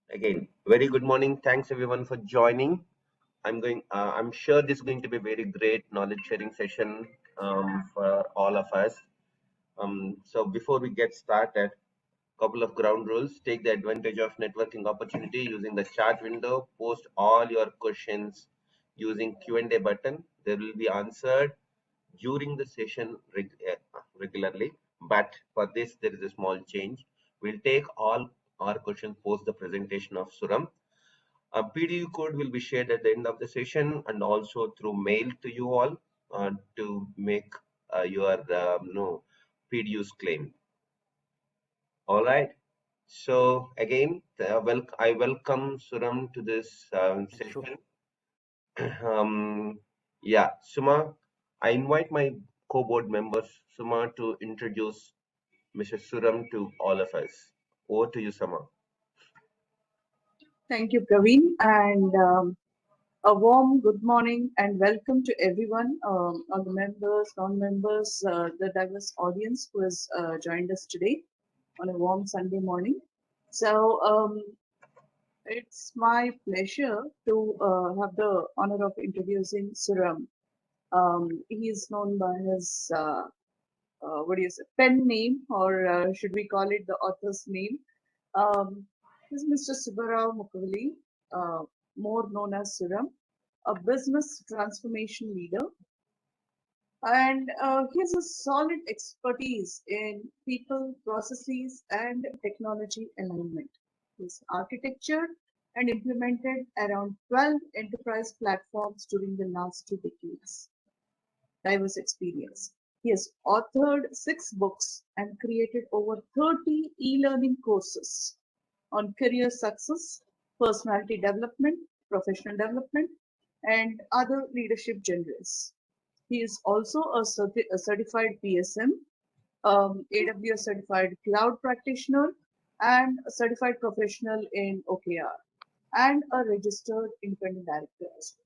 Again, very good morning. Thanks everyone for joining. I'm sure this is going to be a very great knowledge sharing session for all of us. So before we get started, couple of ground rules. Take the advantage of networking opportunity using the chat window. Post all your questions using Q&A button. They will be answered during the session regularly. But for this, there is a small change. We'll take all our questions post the presentation of Suram. A PDU code will be shared at the end of the session and also through mail to you all to make your PDU's claim. All right. So again, I welcome Suram to this session. Yeah, Suma, I invite my co-board members, Suma, to introduce Mr. Suram to all of us. Over to you, Suma. Thank you, Praveen, and a warm good morning and welcome to everyone, all the members, non-members, the diverse audience who has joined us today on a warm Sunday morning. So it's my pleasure to have the honor of introducing Suram. He is known by his pen name, or should we call it the author's name? This is Mr. Subbarao Mukavali, more known as Suram, a business transformation leader. And he has a solid expertise in people, processes, and technology alignment. He's architectured and implemented around 12 enterprise platforms during the last 2 decades. Diverse experience. He has authored 6 books and created over 30 e-learning courses on career success, personality development, professional development, and other leadership genres. He is also a certified PSM, AWS certified cloud practitioner, and a certified professional in OKR, and a registered independent director as well.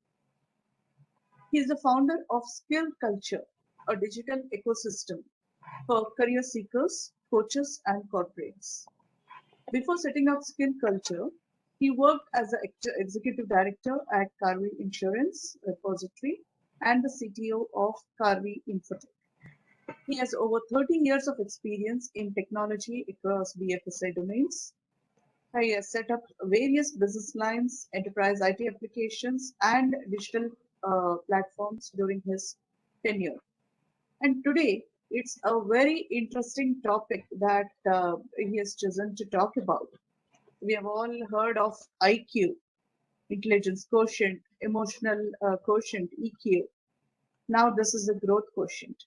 He is the founder of Skill Culture, a digital ecosystem for career seekers, coaches, and corporates. Before setting up Skill Culture, he worked as the executive director at Pdu Insurance Repository and the CTO of Pdu Information. He has over 30 years of experience in technology across BFSI domains. He has set up various business lines, enterprise IT applications, and digital platforms during his tenure. And today, it's a very interesting topic that he has chosen to talk about. We have all heard of IQ, intelligence quotient, emotional quotient, EQ. Now this is a growth quotient.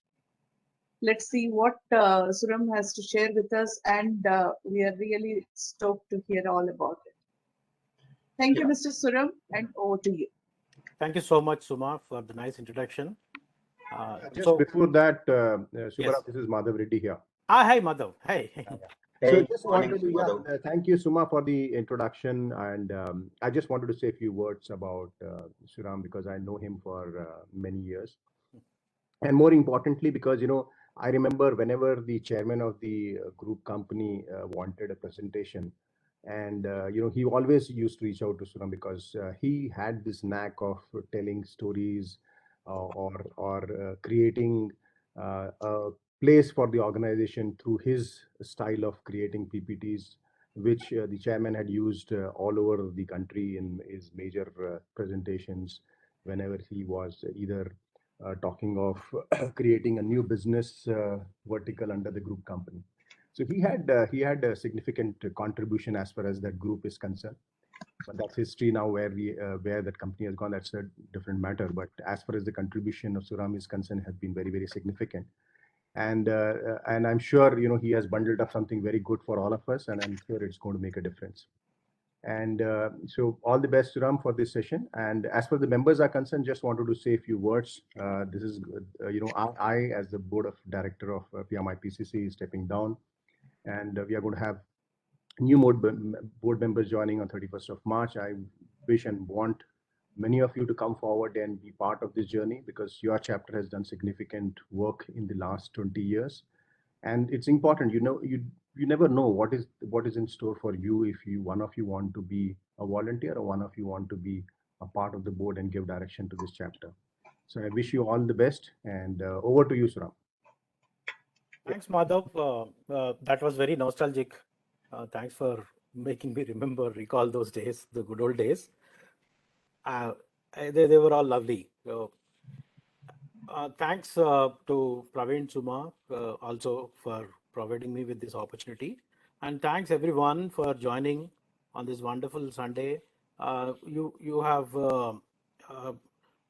Let's see what Suram has to share with us, and we are really stoked to hear all about it. Thank you, Mr. Suram, and over to you. Thank you so much, Suma, for the nice introduction. Before that, Subbarao, this is Madhav Reddy here. Hi, Madhav. Hey. So just wanted to thank you, Suma, for the introduction, and I just wanted to say a few words about Suram because I know him for many years, and more importantly, because I remember whenever the chairman of the group company wanted a presentation, and he always used to reach out to Suram because he had this knack of telling stories or creating a place for the organization through his style of creating PPTs, which the chairman had used all over the country in his major presentations whenever he was either talking of creating a new business vertical under the group company. So he had a significant contribution as far as that group is concerned. But that's history now, where that company has gone. That's a different matter. But as far as the contribution of Suram is concerned, has been very, very significant. And I'm sure he has bundled up something very good for all of us, and I'm sure it's going to make a difference. And so all the best, Suram, for this session. And as far as the members are concerned, just wanted to say a few words. This is I as the board of director of PMIPCC is stepping down, and we are going to have new board members joining on 31st of March. I wish and want many of you to come forward and be part of this journey, because your chapter has done significant work in the last 20 years. And it's important, you never know what is in store for you if one of you want to be a volunteer or one of you want to be a part of the board and give direction to this chapter. So I wish you all the best, and over to you, Suram. Thanks, Madhav. That was very nostalgic. Thanks for making me recall those days, the good old days. They were all lovely. So, thanks to Praveen Suma also for providing me with this opportunity. And thanks everyone for joining on this wonderful Sunday. You have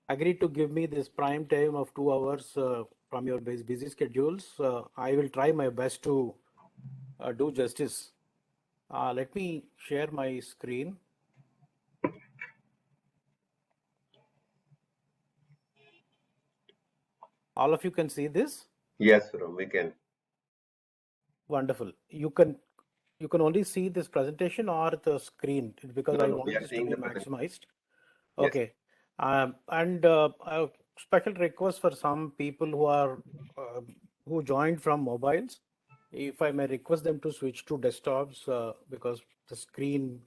agreed to give me this prime time of 2 hours from your busy schedules. I will try my best to do justice. Let me share my screen. All of you can see this? Yes, Suram, we can. Wonderful. You can only see this presentation or the screen because I No, we want are this to seeing be the presentation. maximized. Yes. Okay. And a special request for some people who are who joined from mobiles, if I may request them to switch to desktops because the screen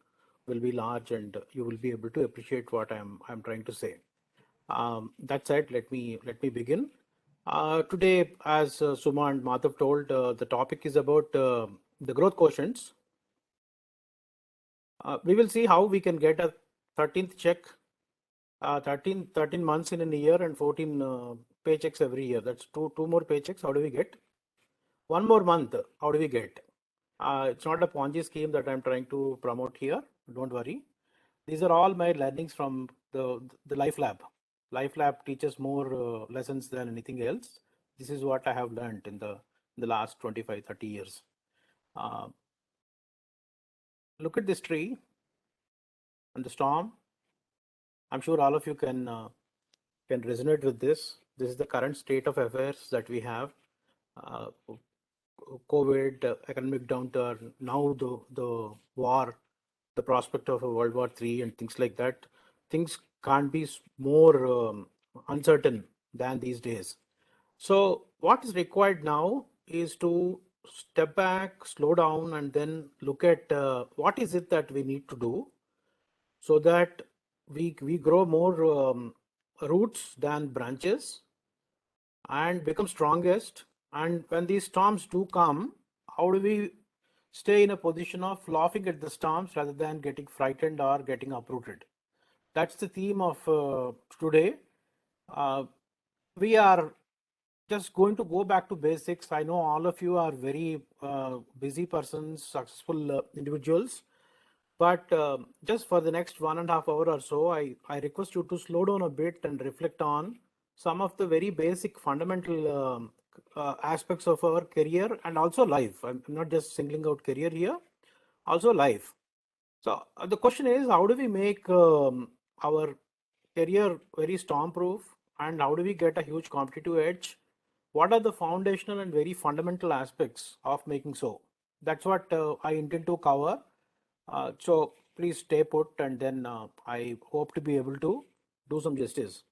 will be large and you will be able to appreciate what I'm trying to say. That said, let me begin. Today, as Suma and Madhav told, the topic is about the growth quotients. We will see how we can get a 13th check, 13 months in a year and 14 paychecks every year. That's two more paychecks. How do we get? One more month. How do we get? It's not a Ponzi scheme that I'm trying to promote here. Don't worry. These are all my learnings from the Life Lab. Life Lab teaches more lessons than anything else. This is what I have learned in the last 25, 30 years. Look at this tree and the storm. I'm sure all of you can resonate with this. This is the current state of affairs that we have. COVID, economic downturn, now the war, the prospect of a World War III and things like that. Things can't be more uncertain than these days. So what is required now is to step back, slow down, and then look at what is it that we need to do so that we grow more roots than branches and become strongest. And when these storms do come, how do we stay in a position of laughing at the storms rather than getting frightened or getting uprooted? That's the theme of today. We are just going to go back to basics. I know all of you are very busy persons, successful individuals, but just for the next 1.5 hours or so, I request you to slow down a bit and reflect on some of the very basic fundamental aspects of our career and also life. I'm not just singling out career here, also life. So the question is, how do we make our career very storm-proof, and how do we get a huge competitive edge? What are the foundational and very fundamental aspects of making so? That's what I intend to cover. So please stay put, and then I hope to be able to do some justice.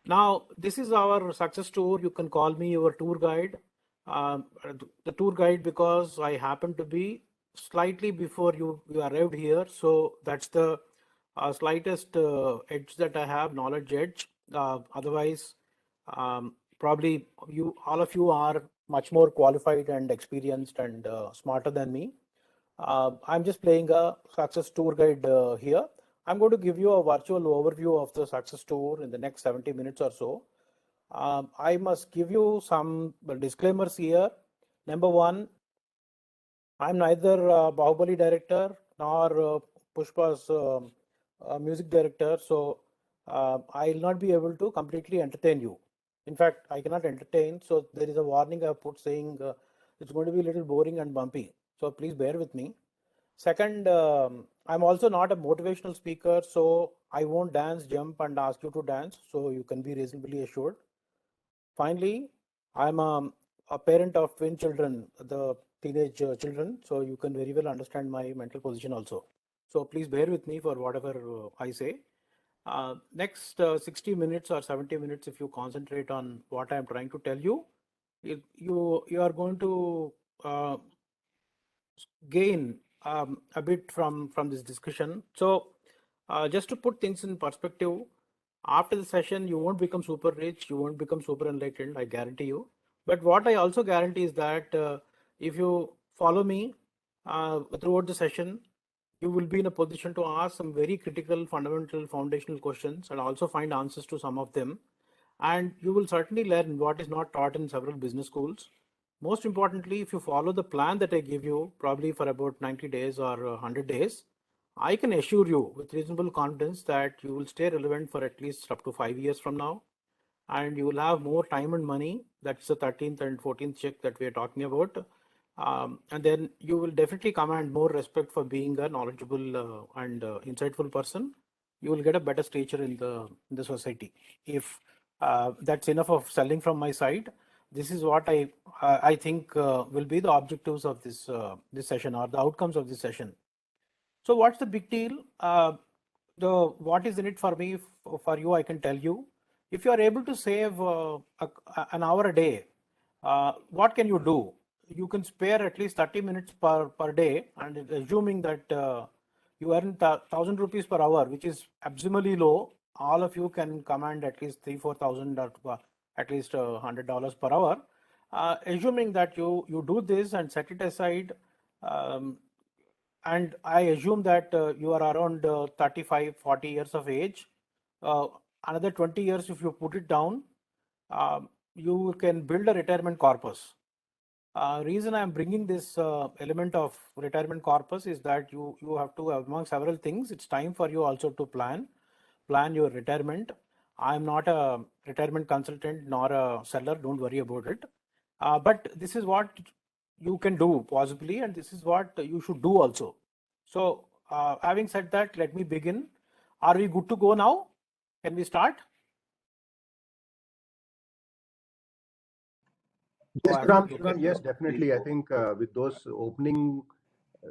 Now, this is our success tour. You can call me your tour guide. The tour guide because I happen to be slightly before you arrived here. So that's the slightest edge that I have, knowledge edge. Otherwise, probably all of you are much more qualified and experienced and smarter than me. I'm just playing a success tour guide here. I'm going to give you a virtual overview of the success tour in the next 70 minutes or so. I must give you some disclaimers here. Number one, I'm neither Bahubali director nor Pushpa's music director, so I'll not be able to completely entertain you. In fact, I cannot entertain, so there is a warning I put saying it's going to be a little boring and bumpy. So please bear with me. Second, I'm also not a motivational speaker, so I won't dance, jump, and ask you to dance, so you can be reasonably assured. Finally, I'm a parent of twin children, the teenage children, so you can very well understand my mental position also. So please bear with me for whatever I say. Next 60 minutes or 70 minutes, if you concentrate on what I'm trying to tell you, you are going to gain a bit from this discussion. So just to put things in perspective, after the session, you won't become super rich, you won't become super enlightened, I guarantee you. But what I also guarantee is that if you follow me throughout the session, you will be in a position to ask some very critical, fundamental, foundational questions and also find answers to some of them. And you will certainly learn what is not taught in several business schools. Most importantly, if you follow the plan that I give you, probably for about 90 days or 100 days, I can assure you with reasonable confidence that you will stay relevant for at least up to 5 years from now. And you will have more time and money. That's the 13th and 14th check that we are talking about. And then you will definitely command more respect for being a knowledgeable and insightful person. You will get a better stature in the society. If that's enough of selling from my side, this is what I think will be the objectives of this this session, or the outcomes of this session. So what's the big deal? What is in it for me, for you, I can tell you. If you are able to save an hour a day, what can you do? You can spare at least 30 minutes per day, and assuming that you earn 1,000 rupees per hour, which is abysmally low, all of you can command at least 3,000-4,000 or at least $100 per hour. Assuming that you do this and set it aside, and I assume that you are around 35, 40 years of age. Another 20 years, if you put it down, you can build a retirement corpus. Reason I'm bringing this element of retirement corpus is that you have to, among several things, it's time for you also to plan your retirement. I'm not a retirement consultant nor a seller, don't worry about it. But this is what you can do possibly, and this is what you should do also. So having said that, let me begin. Are we good to go now? Can we start? Yes, Ram, yes, definitely. I think with those opening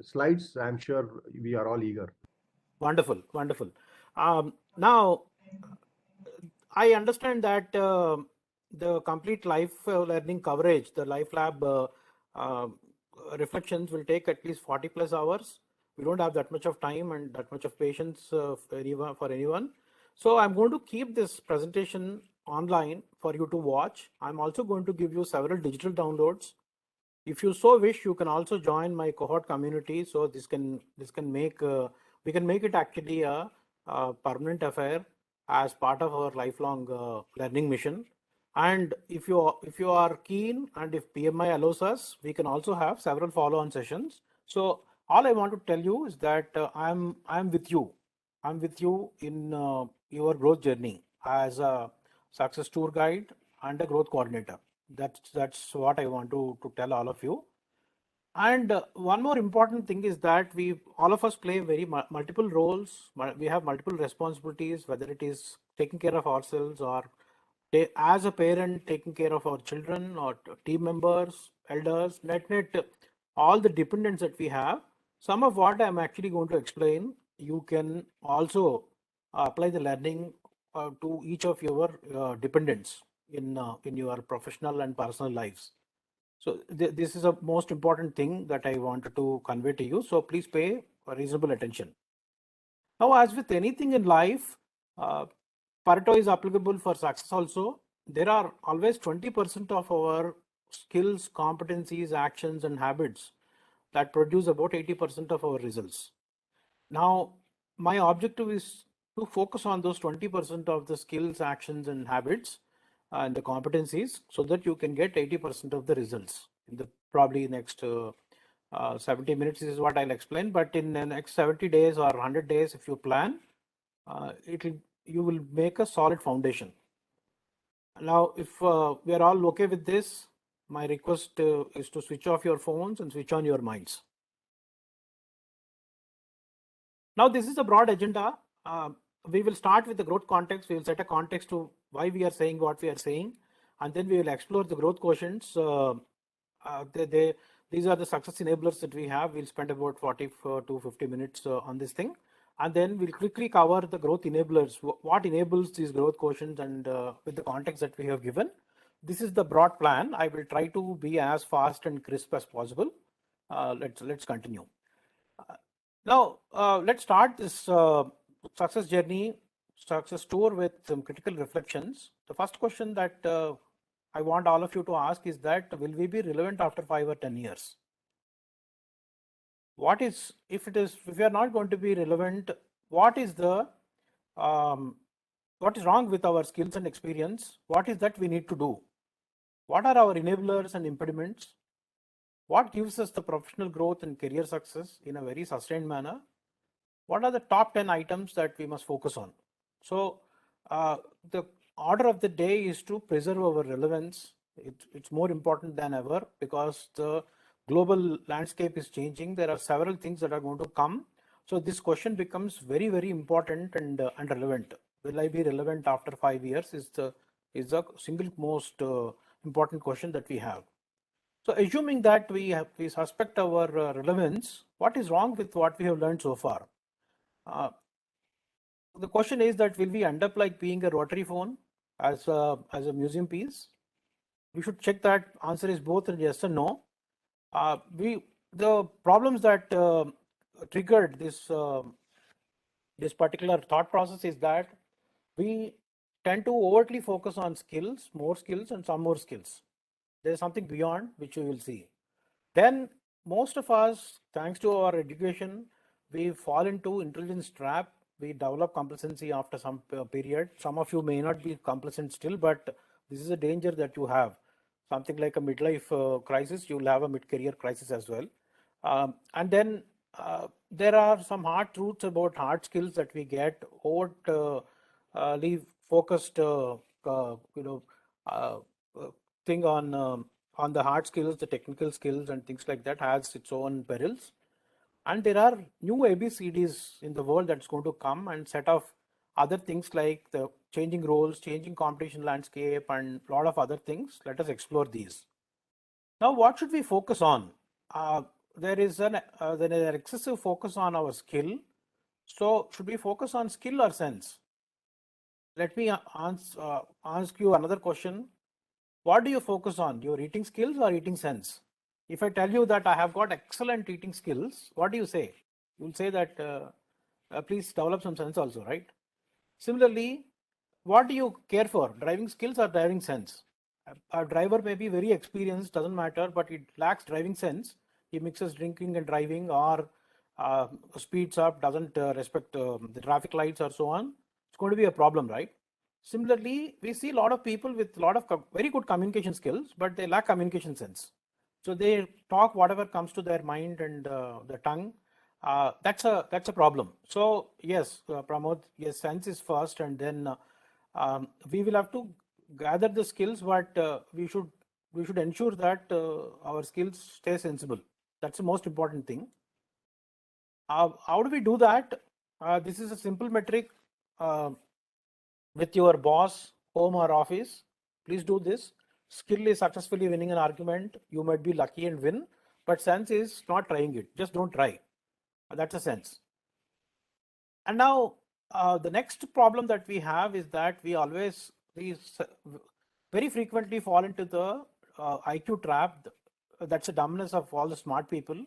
slides, I'm sure we are all eager. Wonderful, wonderful. Now, I understand that the complete life learning coverage, the Life Lab reflections will take at least 40 plus hours. We don't have that much of time and that much of patience for anyone. So I'm going to keep this presentation online for you to watch. I'm also going to give you several digital downloads. If you so wish, you can also join my cohort community. So this can make we can make it actually a permanent affair as part of our lifelong learning mission. And if you are keen, and if PMI allows us, we can also have several follow-on sessions. So all I want to tell you is that I'm with you. I'm with you in your growth journey as a success tour guide and a growth coordinator. That's what I want to tell all of you. And one more important thing is that all of us play very multiple roles. We have multiple responsibilities, whether it is taking care of ourselves or as a parent taking care of our children or team members, elders, net, all the dependents that we have. Some of what I'm actually going to explain, you can also apply the learning to each of your dependents in your professional and personal lives. So this is a most important thing that I wanted to convey to you. So please pay reasonable attention. Now, as with anything in life, Pareto is applicable for success also. There are always 20% of our skills, competencies, actions, and habits that produce about 80% of our results. Now, my objective is to focus on those 20% of the skills, actions, and habits and the competencies so that you can get 80% of the results in the probably next 70 minutes is what I'll explain. But in the next 70 days or 100 days, if you plan, you will make a solid foundation. Now, if we are all okay with this, my request is to switch off your phones and switch on your minds. Now, this is a broad agenda. We will start with the growth context. We will set a context to why we are saying what we are saying, and then we will explore the growth quotients. These are the success enablers that we have. We'll spend about 40 to 50 minutes on this thing, and then we'll quickly cover the growth enablers. What enables these growth quotients, and with the context that we have given. This is the broad plan. I will try to be as fast and crisp as possible. let's continue. Now let's start this success journey, success tour with some critical reflections. The first question that I want all of you to ask is that will we be relevant after 5 or 10 years? What is, if we are not going to be relevant, what is the what is wrong with our skills and experience? What is that we need to do? What are our enablers and impediments? What gives us the professional growth and career success in a very sustained manner? What are the top 10 items that we must focus on? So the order of the day is to preserve our relevance. It's more important than ever because the global landscape is changing. There are several things that are going to come. So this question becomes very, very important and relevant. Will I be relevant after 5 years is the single most important question that we have. So assuming that we suspect our relevance, what is wrong with what we have learned so far? The question is that will we end up like being a rotary phone as a museum piece? We should check that answer is both yes and no. The problems that triggered this this particular thought process is that we tend to overtly focus on skills, more skills and some more skills. There's something beyond which we will see. Then most of us, thanks to our education, we fall into intelligence trap. We develop complacency after some period. Some of you may not be complacent still, but this is a danger that you have. Something like a midlife crisis, you'll have a mid-career crisis as well. And then there are some hard truths about hard skills that we get. Overtly focused, thing on the hard skills, the technical skills and things like that has its own perils. And there are new ABCDs in the world that's going to come and set of other things like the changing roles, changing competition landscape and a lot of other things. Let us explore these. Now, what should we focus on? There is an excessive focus on our skill. So should we focus on skill or sense? Let me ask you another question. What do you focus on, your eating skills or eating sense? If I tell you that I have got excellent eating skills, what do you say? You'll say that please develop some sense also, right? Similarly, what do you care for, driving skills or driving sense? A driver may be very experienced, doesn't matter, but it lacks driving sense. He mixes drinking and driving or speeds up, doesn't respect the traffic lights or so on. It's going to be a problem, right? Similarly, we see a lot of people with a lot of very good communication skills, but they lack communication sense. So they talk whatever comes to their mind and the tongue. That's a problem. So yes, Pramod, yes, sense is first, and then we will have to gather the skills, but we should ensure that our skills stay sensible. That's the most important thing. How do we do that? This is a simple metric. With your boss, home or office, please do this. Skill is successfully winning an argument. You might be lucky and win, but sense is not trying it. Just don't try. That's a sense. And now the next problem that we have is that we very frequently fall into the IQ trap. That's the dumbness of all the smart people.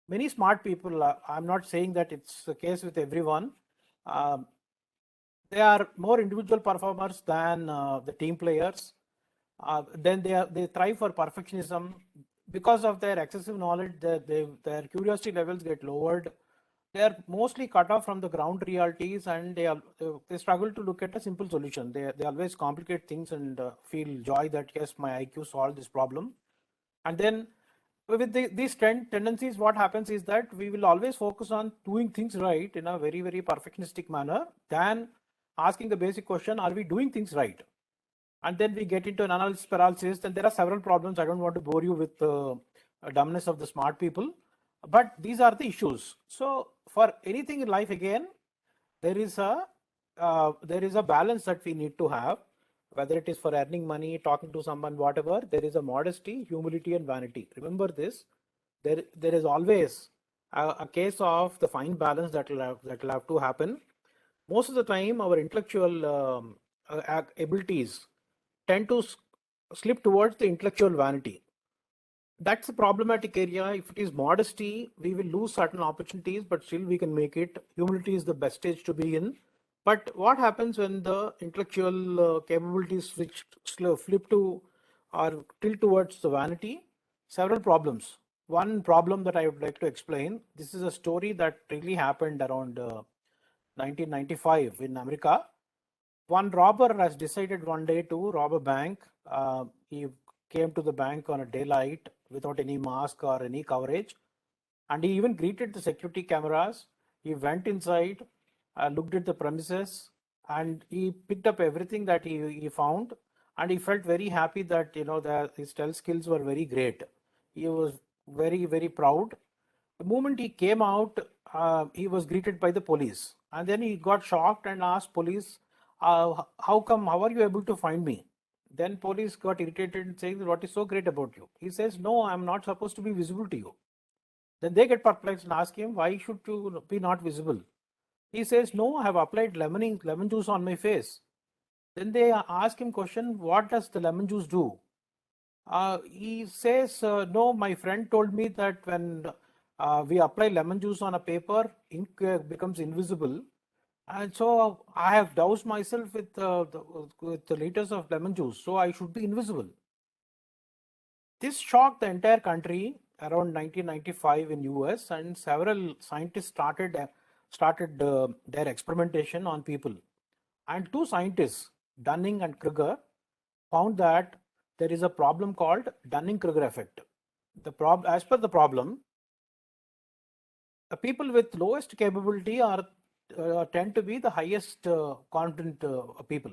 Many smart people, I'm not saying that it's the case with everyone. They are more individual performers than the team players. Then they thrive for perfectionism. Because of their excessive knowledge, their curiosity levels get lowered. They are mostly cut off from the ground realities, and they struggle to look at a simple solution. They always complicate things and feel joy that yes, my IQ solved this problem. And then with these tendencies, what happens is that we will always focus on doing things right in a very, very perfectionistic manner than asking the basic question, are we doing things right? And then we get into an analysis paralysis. And there are several problems. I don't want to bore you with the dumbness of the smart people, but these are the issues. So for anything in life, again, there is a balance that we need to have, whether it is for earning money, talking to someone, whatever. There is a modesty, humility, and vanity. Remember this. There is always a case of the fine balance that will have to happen. Most of the time, our intellectual abilities tend to slip towards the intellectual vanity. that's a problematic area. If it is modesty, we will lose certain opportunities, but still we can make it. Humility is the best stage to be in. But what happens when the intellectual capabilities flip to or tilt towards the vanity? Several problems. One problem that I would like to explain, this is a story that really happened around 1995 in America. One robber has decided one day to rob a bank. He came to the bank on a daylight without any mask or any coverage. And he even greeted the security cameras. He went inside, looked at the premises, and he picked up everything that he found. And he felt very happy that, that his stealth skills were very great. He was very, very proud. The moment he came out, he was greeted by the police. And then he got shocked and asked police, how are you able to find me? Then police got irritated and saying, what is so great about you? He says, no, I'm not supposed to be visible to you. Then they get perplexed and ask him, why should you be not visible? He says, no, I have applied lemon juice on my face. Then they ask him question, what does the lemon juice do? He says, no, my friend told me that when we apply lemon juice on a paper, ink becomes invisible. And so I have doused myself with the liters of lemon juice, so I should be invisible. This shocked the entire country around 1995 in US, and several scientists started their experimentation on people. And two scientists, Dunning and Kruger, found that there is a problem called Dunning-Kruger Effect. As per the problem, the people with lowest capability tend to be the highest confident people.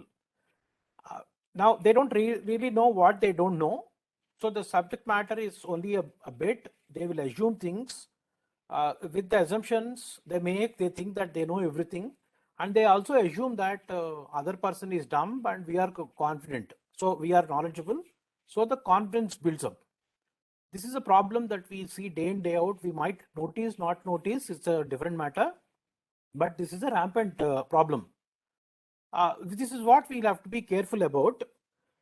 Now, they don't really know what they don't know. So the subject matter is only a bit. They will assume things. With the assumptions they make, they think that they know everything. And they also assume that other person is dumb and we are confident. So we are knowledgeable. So the confidence builds up. This is a problem that we see day in, day out. We might notice, not notice. It's a different matter. But this is a rampant problem. This is what we'll have to be careful about.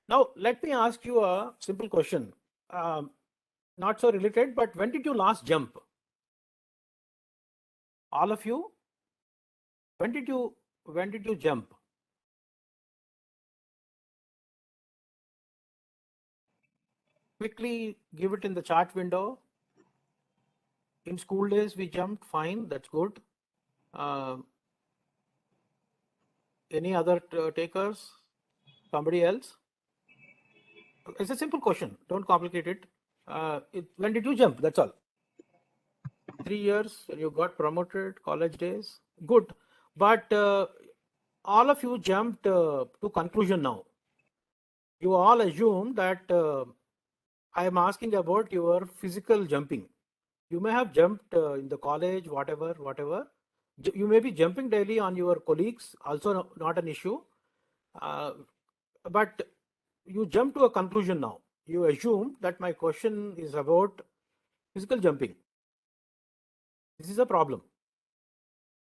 Now, let me ask you a simple question. Not so related, but when did you last jump? All of you? When did you jump? Quickly give it in the chat window. In school days, we jumped, fine, that's good. Any other takers? Somebody else? It's a simple question, don't complicate it. When did you jump? That's all. 3 years, you got promoted, college days, good. But all of you jumped to conclusion now. You all assume that I am asking about your physical jumping. You may have jumped in the college, whatever. You may be jumping daily on your colleagues, also not an issue. But you jump to a conclusion now. You assume that my question is about physical jumping. This is a problem.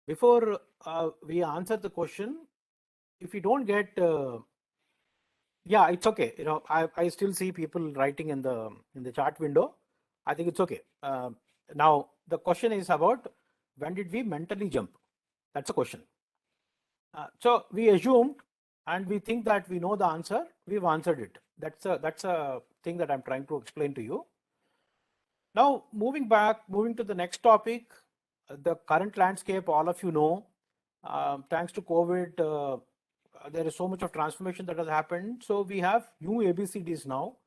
Before we answer the question, if you don't get, yeah, it's okay. I still see people writing in the chat window. I think it's okay. Now the question is about when did we mentally jump? That's a question. So we assumed and we think that we know the answer. We've answered it. That's a thing that I'm trying to explain to you. Now moving to the next topic, the current landscape, all of you know, thanks to COVID, there is so much of transformation that has happened. So we have new ABCDs now,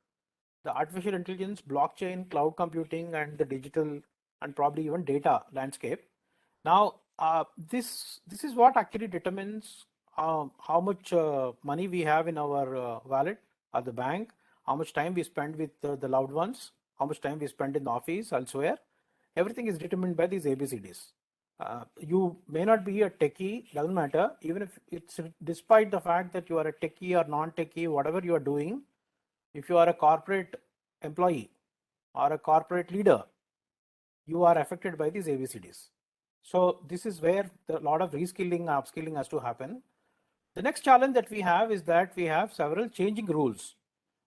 the artificial intelligence, blockchain, cloud computing, and the digital and probably even data landscape. Now, this is what actually determines how much money we have in our wallet at the bank, how much time we spend with the loved ones, how much time we spend in the office, elsewhere. Everything is determined by these ABCDs. You may not be a techie, doesn't matter. Even if it's despite the fact that you are a techie or non-techie, whatever you are doing, if you are a corporate employee or a corporate leader, you are affected by these ABCDs. So this is where a lot of reskilling, upskilling has to happen. The next challenge that we have is that we have several changing rules.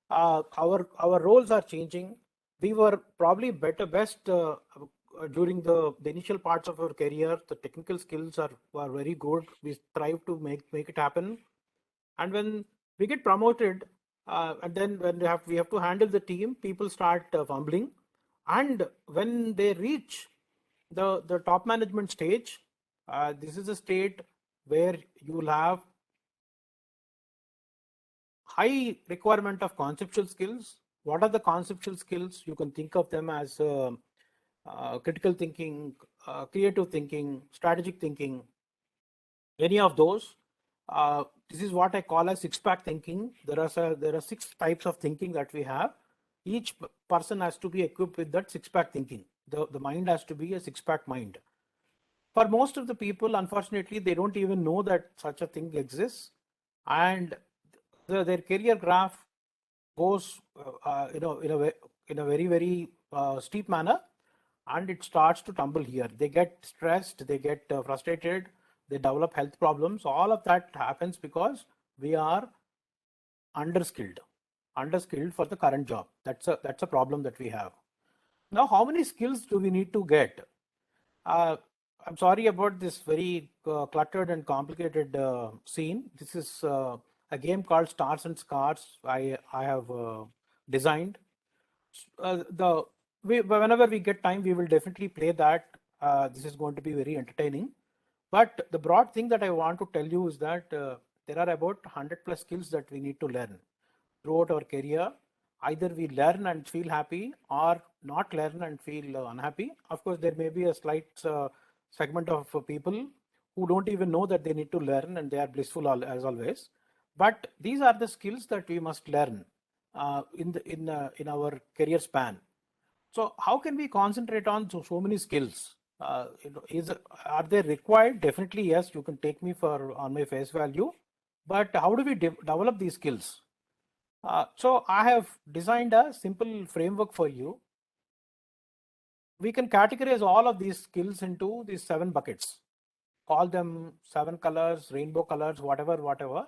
Our roles are changing. we were probably best during the initial parts of our career. The technical skills were very good. We strive to make it happen. And when we get promoted, and then when we have to handle the team, people start fumbling. And when they reach the top management stage, this is a state where you will have high requirement of conceptual skills. What are the conceptual skills? You can think of them as critical thinking, creative thinking, strategic thinking, any of those. This is what I call as six-pack thinking. There are 6 types of thinking that we have. Each person has to be equipped with that six-pack thinking. The mind has to be a six-pack mind. For most of the people, unfortunately, they don't even know that such a thing exists, and their career graph goes, in a very steep manner, and it starts to tumble here. They get stressed, they get frustrated, they develop health problems. All of that happens because we are underskilled for the current job. That's a problem that we have. Now, how many skills do we need to get? I'm sorry about this very cluttered and complicated scene. This is a game called Stars and Scars. I have designed. Whenever we get time, we will definitely play that. This is going to be very entertaining. But the broad thing that I want to tell you is that there are about 100+ skills that we need to learn throughout our career. Either we learn and feel happy, or not learn and feel unhappy. Of course, there may be a slight segment of people who don't even know that they need to learn, and they are blissful as always. But these are the skills that we must learn in our career span. So how can we concentrate on so many skills? Are they required? Definitely yes. You can take me on my face value, but how do we develop these skills? So I have designed a simple framework for you. We can categorize all of these skills into these 7 buckets. Call them 7 colors, rainbow colors, whatever.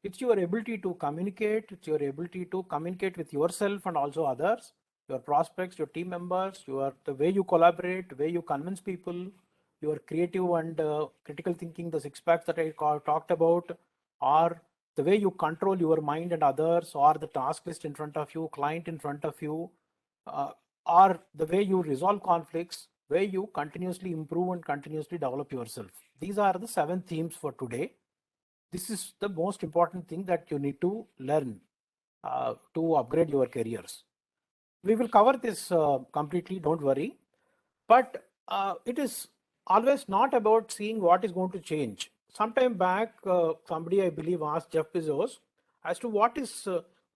It's your ability to communicate. It's your ability to communicate with yourself and also others, your prospects, your team members, the way you collaborate, the way you convince people, your creative and critical thinking, the 6 packs that I talked about, or the way you control your mind and others, or the task list in front of you, client in front of you, or the way you resolve conflicts, where you continuously improve and continuously develop yourself. These are the 7 themes for today. This is the most important thing that you need to learn to upgrade your careers. We will cover this completely, don't worry. But it is always not about seeing what is going to change. Sometime back, somebody, I believe, asked Jeff Bezos as to what is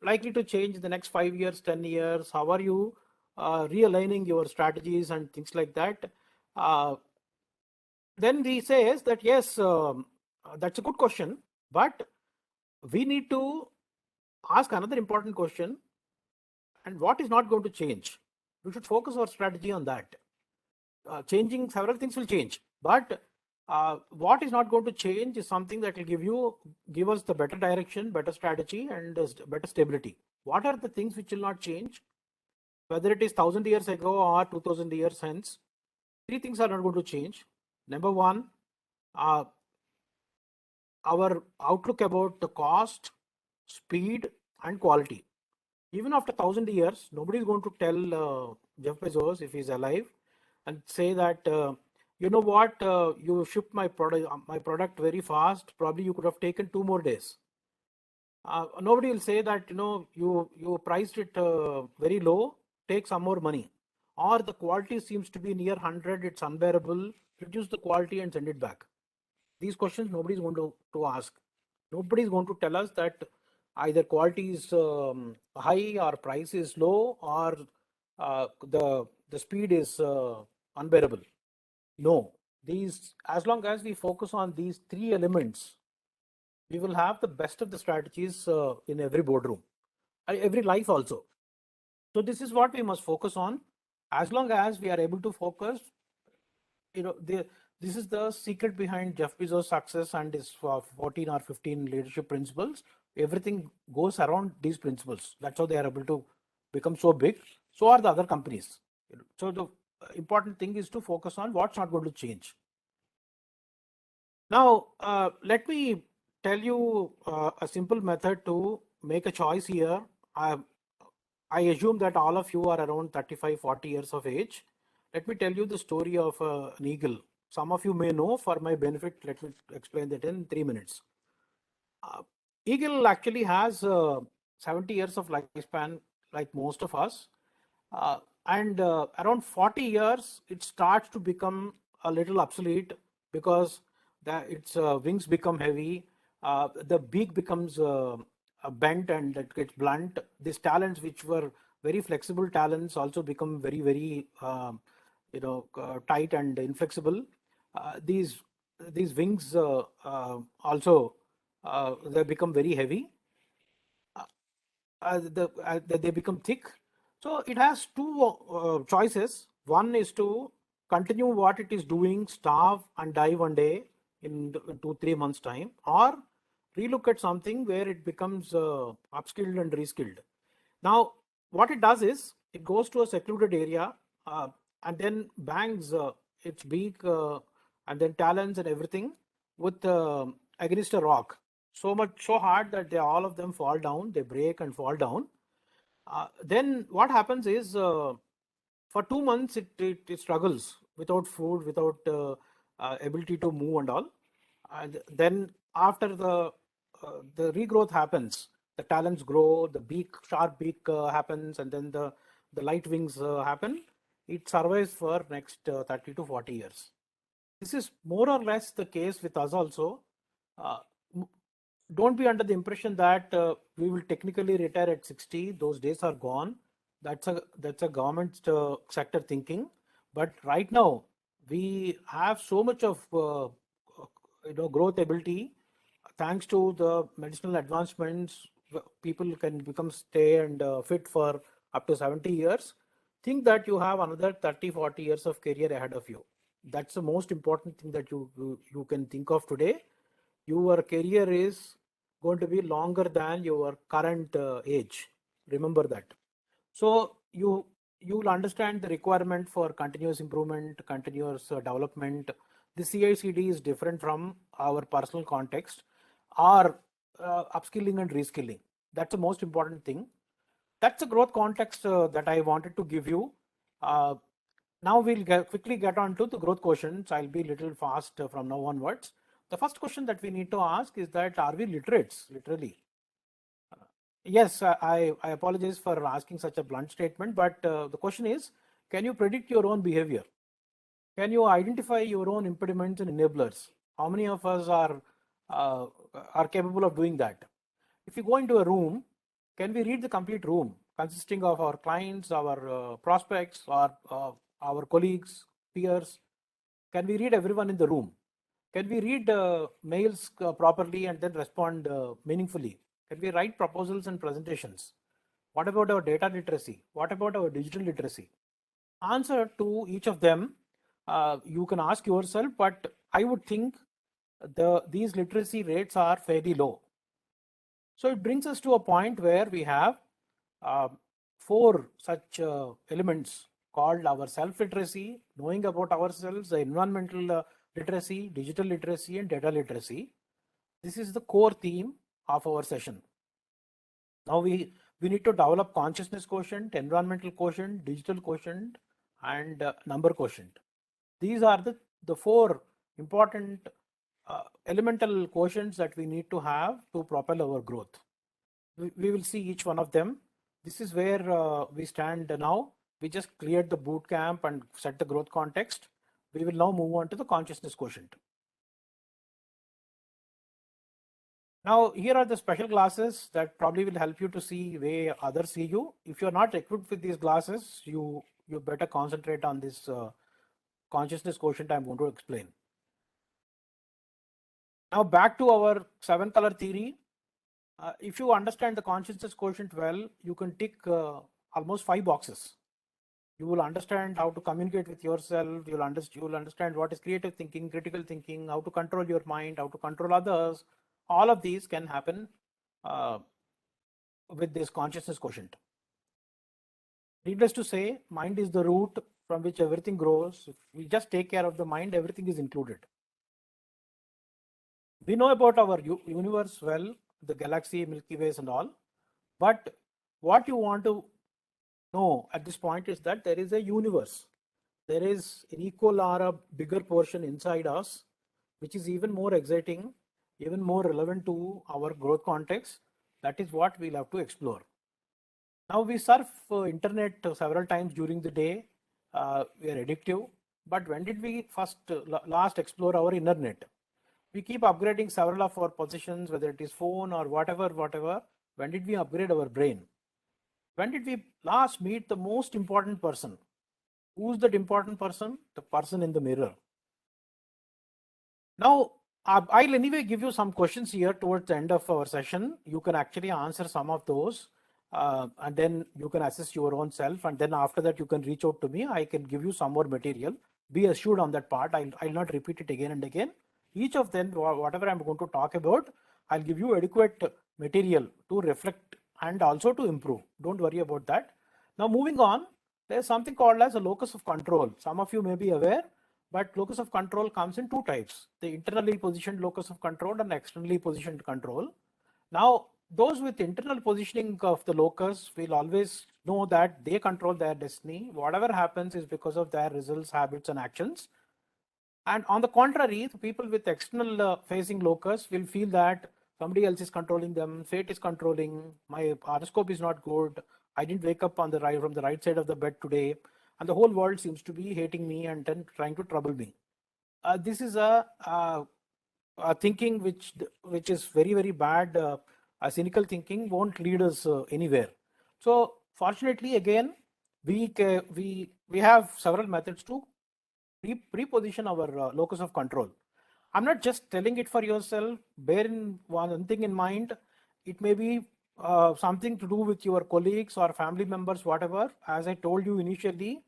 likely to change in the next 5 years, 10 years. How are you realigning your strategies and things like that? Then he says that, yes, that's a good question, but we need to ask another important question. And what is not going to change? We should focus our strategy on that. Changing, several things will change, but what is not going to change is something that will give us the better direction, better strategy, and better stability. What are the things which will not change? Whether it is 1,000 years ago or 2,000 years hence, 3 things are not going to change. Number 1, our outlook about the cost, speed, and quality. Even after 1,000 years, nobody is going to tell Jeff Bezos, if he's alive, and say that, you know what, you shipped my product very fast. Probably you could have taken 2 more days. Nobody will say that, you priced it very low, take some more money. Or the quality seems to be near 100, it's unbearable, reduce the quality and send it back. These questions nobody is going to ask. Nobody is going to tell us that either quality is high or price is low, or the speed is unbearable. No, as long as we focus on these 3 elements, we will have the best of the strategies in every boardroom, every life also. So this is what we must focus on. As long as we are able to focus, this is the secret behind Jeff Bezos' success and his 14 or 15 leadership principles. Everything goes around these principles. That's how they are able to become so big. So are the other companies. So the important thing is to focus on what's not going to change. Now, let me tell you a simple method to make a choice here. I assume that all of you are around 35, 40 years of age. Let me tell you the story of an eagle. Some of you may know. For my benefit, let me explain that in 3 minutes. Eagle actually has 70 years of lifespan, like most of us. And around 40 years, it starts to become a little obsolete because its wings become heavy, the beak becomes bent and it gets blunt. These talons, which were very flexible talons, also become very, very tight and inflexible. These wings also they become very heavy. They become thick. So it has two choices. One is to continue what it is doing, starve and die one day in 2-3 months time, or relook at something where it becomes upskilled and reskilled. Now, what it does is it goes to a secluded area and then bangs its beak and then talons and everything with against a rock. So hard that all of them fall down, they break and fall down. Then what happens is for 2 months it struggles without food, without ability to move and all. And then after the regrowth happens, the talons grow, the sharp beak happens, and then the light wings happen. It survives for next 30 to 40 years. This is more or less the case with us also. Don't be under the impression that we will technically retire at 60. Those days are gone. That's a government sector thinking. But right now we have so much of growth ability. Thanks to the medicinal advancements, people can become stay and fit for up to 70 years. Think that you have another 30-40 years of career ahead of you. That's the most important thing that you can think of today. Your career is going to be longer than your current age. Remember that. So you'll understand the requirement for continuous improvement, continuous development. The CI/CD is different from our personal context, or upskilling and reskilling. That's the most important thing. That's the growth context that I wanted to give you. Now we'll quickly get on to the growth questions. I'll be a little fast from now onwards. The first question that we need to ask is that, are we literates, literally? Yes, I apologize for asking such a blunt statement, but the question is, can you predict your own behavior? Can you identify your own impediments and enablers? How many of us are capable of doing that? If you go into a room, can we read the complete room consisting of our clients, our prospects, or our colleagues, peers? Can we read everyone in the room? Can we read mails properly and then respond meaningfully? Can we write proposals and presentations? What about our data literacy? What about our digital literacy? Answer to each of them, you can ask yourself, but I would think these literacy rates are fairly low. So it brings us to a point where we have 4 such elements called our self-literacy, knowing about ourselves, the environmental literacy, digital literacy, and data literacy. This is the core theme of our session. Now we need to develop consciousness quotient, environmental quotient, digital quotient, and number quotient. These are the 4 important elemental quotients that we need to have to propel our growth. We will see each one of them. This is where we stand now. We just cleared the boot camp and set the growth context. We will now move on to the consciousness quotient. Now, here are the special glasses that probably will help you to see where others see you. If you're not equipped with these glasses, you better concentrate on this consciousness quotient I'm going to explain. Now back to our 7-color theory. If you understand the consciousness quotient well, you can tick almost 5 boxes. You will understand how to communicate with yourself. You will understand what is creative thinking, critical thinking, how to control your mind, how to control others. All of these can happen with this consciousness quotient. Needless to say, mind is the root from which everything grows. If we just take care of the mind, everything is included. We know about our universe well, the galaxy, Milky Ways and all. But what you want to know at this point is that there is a universe. There is an equal or a bigger portion inside us, which is even more exciting, even more relevant to our growth context. That is what we'll have to explore. Now we surf internet several times during the day. We are addictive. But when did we last explore our internet? We keep upgrading several of our possessions, whether it is phone or whatever. When did we upgrade our brain? When did we last meet the most important person? Who's that important person? The person in the mirror. Now, I'll anyway give you some questions here towards the end of our session. You can actually answer some of those and then you can assess your own self. And then after that, you can reach out to me. I can give you some more material. Be assured on that part. I'll not repeat it again and again. Each of them, whatever I'm going to talk about, I'll give you adequate material to reflect and also to improve. Don't worry about that. Now, moving on, there's something called as a locus of control. Some of you may be aware, but locus of control comes in two types: the internally positioned locus of control and externally positioned control. Now, those with internal positioning of the locus will always know that they control their destiny. Whatever happens is because of their results, habits, and actions. And on the contrary, the people with external facing locus will feel that somebody else is controlling them, fate is controlling, my horoscope is not good, I didn't wake up on the right from the right side of the bed today, and the whole world seems to be hating me and then trying to trouble me. This is a thinking which is very bad. A cynical thinking won't lead us anywhere. So fortunately, again, we have several methods to reposition our locus of control. I'm not just telling it for yourself. Bear in one thing in mind. It may be something to do with your colleagues or family members, whatever. As I told you initially,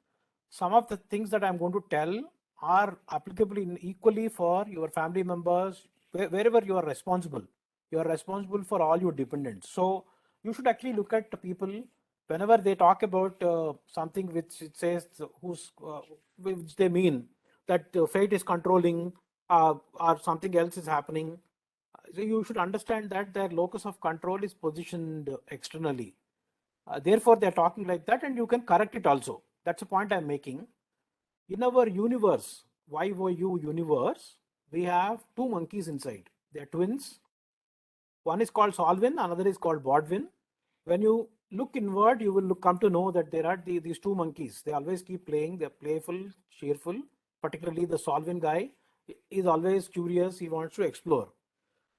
some of the things that I'm going to tell are applicable equally for your family members, wherever you are responsible. You are responsible for all your dependents. So you should actually look at the people whenever they talk about something which it says which they mean that fate is controlling or something else is happening. So you should understand that their locus of control is positioned externally. Therefore, they're talking like that, and you can correct it also. That's the point I'm making. In our universe, YOU universe, we have two monkeys inside. They're twins. One is called Solvin, another is called Bodwin. When you look inward, you will come to know that there are these two monkeys. They always keep playing. They're playful, cheerful. Particularly the Solvin guy is always curious. He wants to explore.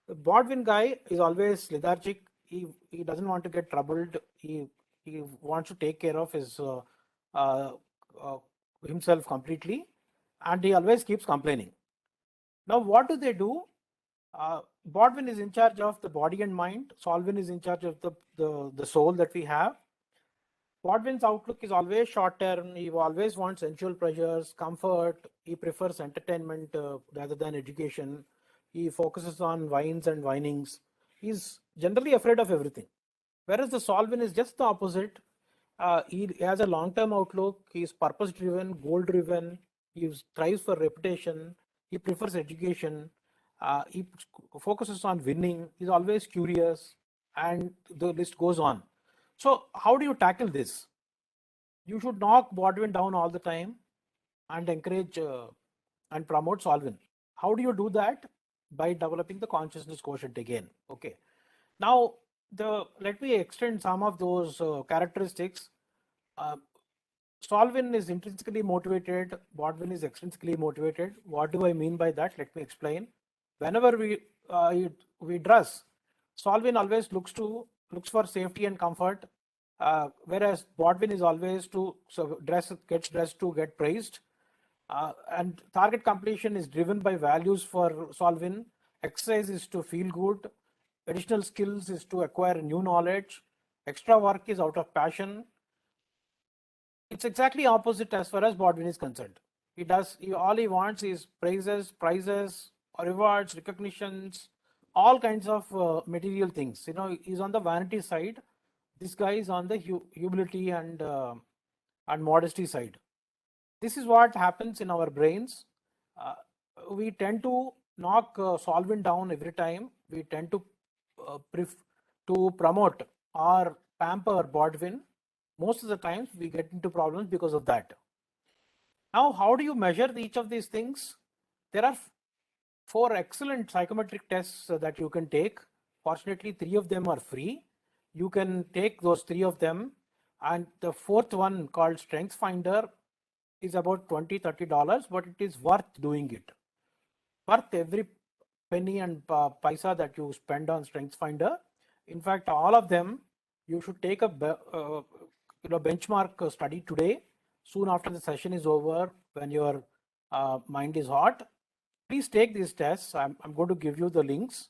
The Bodwin guy is always lethargic. He doesn't want to get troubled. He wants to take care of his himself completely, and he always keeps complaining. Now, what do? Bodwin is in charge of the body and mind. Solvin is in charge of the soul that we have. Bodwin's outlook is always short term. He always wants sensual pleasures, comfort. He prefers entertainment rather than education. He focuses on wines and winings. He's generally afraid of everything. Whereas the Solvin is just the opposite. He has a long-term outlook. He's purpose-driven, goal-driven. He strives for reputation. He prefers education. He focuses on winning. He's always curious, and the list goes on. So how do you tackle this? You should knock Bodwin down all the time and encourage and promote Solvin. How do you do that? By developing the consciousness quotient again. Okay. Now, let me extend some of those characteristics. Solvin is intrinsically motivated. Bodwin is extrinsically motivated. What do I mean by that? Let me explain. Whenever we dress, Solvin always looks for safety and comfort, whereas Bodwin is always gets dressed to get praised. And target completion is driven by values for Solvin. Exercise is to feel good. Additional skills is to acquire new knowledge. Extra work is out of passion. It's exactly opposite as far as Bodwin is concerned. All he wants is praises, prizes, rewards, recognitions, all kinds of material things. He's on the vanity side. This guy is on the humility and and modesty side. This is what happens in our brains. We tend to knock solvent down every time. We tend to promote or pamper Bodwin. Most of the times we get into problems because of that. Now, how do you measure each of these things? There are 4 excellent psychometric tests that you can take. Fortunately, 3 of them are free. You can take those 3 of them, and the 4th one called Strengths Finder is about $20-30, but it is worth doing it. Worth every penny and paisa that you spend on Strengths Finder. In fact, all of them, you should take a benchmark study today, soon after the session is over, when your mind is hot. Please take these tests. I'm going to give you the links.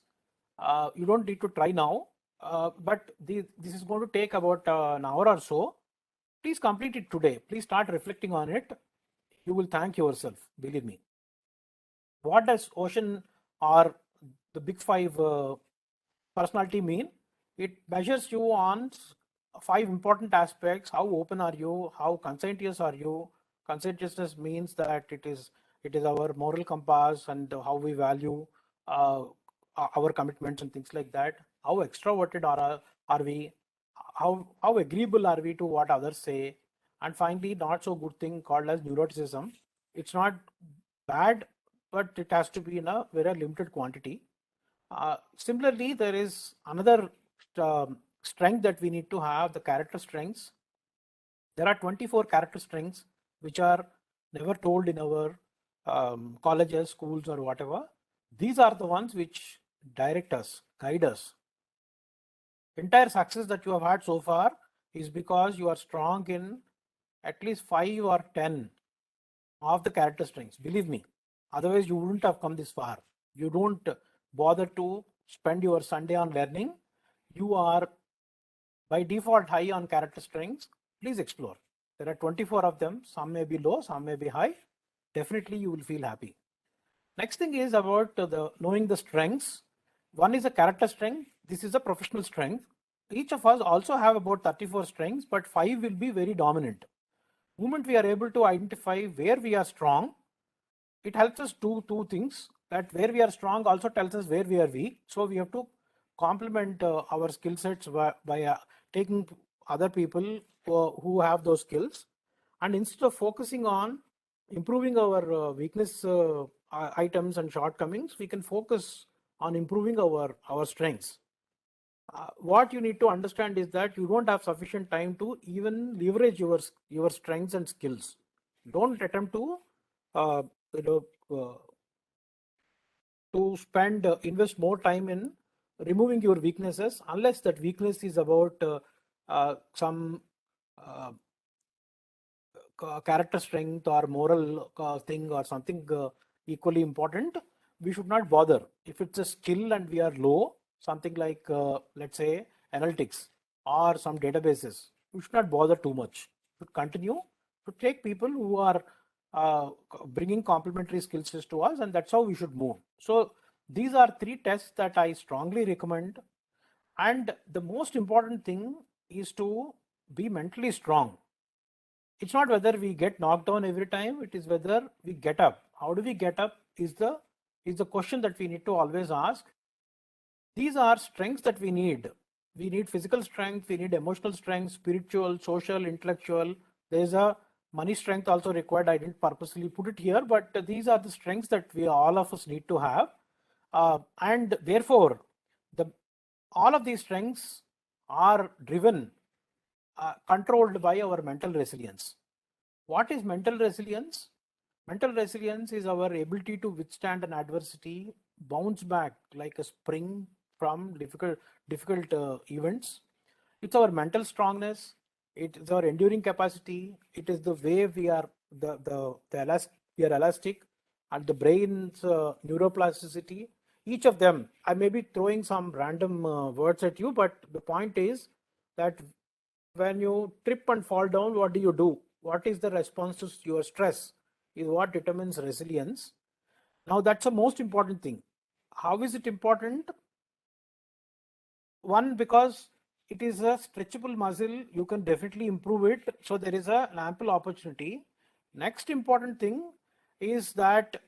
You don't need to try now, but this is going to take about an hour or so. Please complete it today. Please start reflecting on it. You will thank yourself, believe me. What does Ocean or the Big 5 personality mean? It measures you on 5 important aspects. How open are you? How conscientious are you? Conscientiousness means that it is our moral compass and how we value our commitments and things like that. How extroverted are we? How agreeable are we to what others say? And finally, not so good thing called as neuroticism. It's not bad, but it has to be in a very limited quantity. Similarly, there is another strength that we need to have, the character strengths. There are 24 character strengths which are never told in our colleges, schools, or whatever. These are the ones which direct us, guide us. Entire success that you have had so far is because you are strong in at least 5 or 10 of the character strengths. Believe me, otherwise you wouldn't have come this far. You don't bother to spend your Sunday on learning. You are by default high on character strengths. Please explore. There are 24 of them. Some may be low, some may be high. Definitely you will feel happy. Next thing is about knowing the strengths. One is a character strength. This is a professional strength. Each of us also have about 34 strengths, but 5 will be very dominant. The moment we are able to identify where we are strong, it helps us do 2 things. That where we are strong also tells us where we are weak. So we have to complement our skill sets by taking other people who have those skills. And instead of focusing on improving our weakness items and shortcomings, we can focus on improving our strengths. What you need to understand is that you don't have sufficient time to even leverage your strengths and skills. Don't attempt to invest more time in removing your weaknesses, unless that weakness is about some character strength or moral thing or something equally important. We should not bother. If it's a skill and we are low, something like let's say analytics or some databases, we should not bother too much. We should continue to take people who are bringing complementary skill sets to us, and that's how we should move. So these are 3 tests that I strongly recommend. And the most important thing is to be mentally strong. It's not whether we get knocked down every time, it is whether we get up. How do we get up is the question that we need to always ask. These are strengths that we need. We need physical strength, we need emotional strength, spiritual, social, intellectual. There's a money strength also required. I didn't purposely put it here, but these are the strengths that all of us need to have. And therefore, all of these strengths are driven, controlled by our mental resilience. What is mental resilience? Mental resilience is our ability to withstand an adversity, bounce back like a spring from difficult events. It's our mental strongness. It is our enduring capacity. It is the way we are we are elastic, and the brain's neuroplasticity. Each of them, I may be throwing some random words at you, but the point is that when you trip and fall down, what do? What is the response to your stress is what determines resilience. Now that's the most important thing. How is it important? One, because it is a stretchable muscle. You can definitely improve it. So there is an ample opportunity. Next important thing is that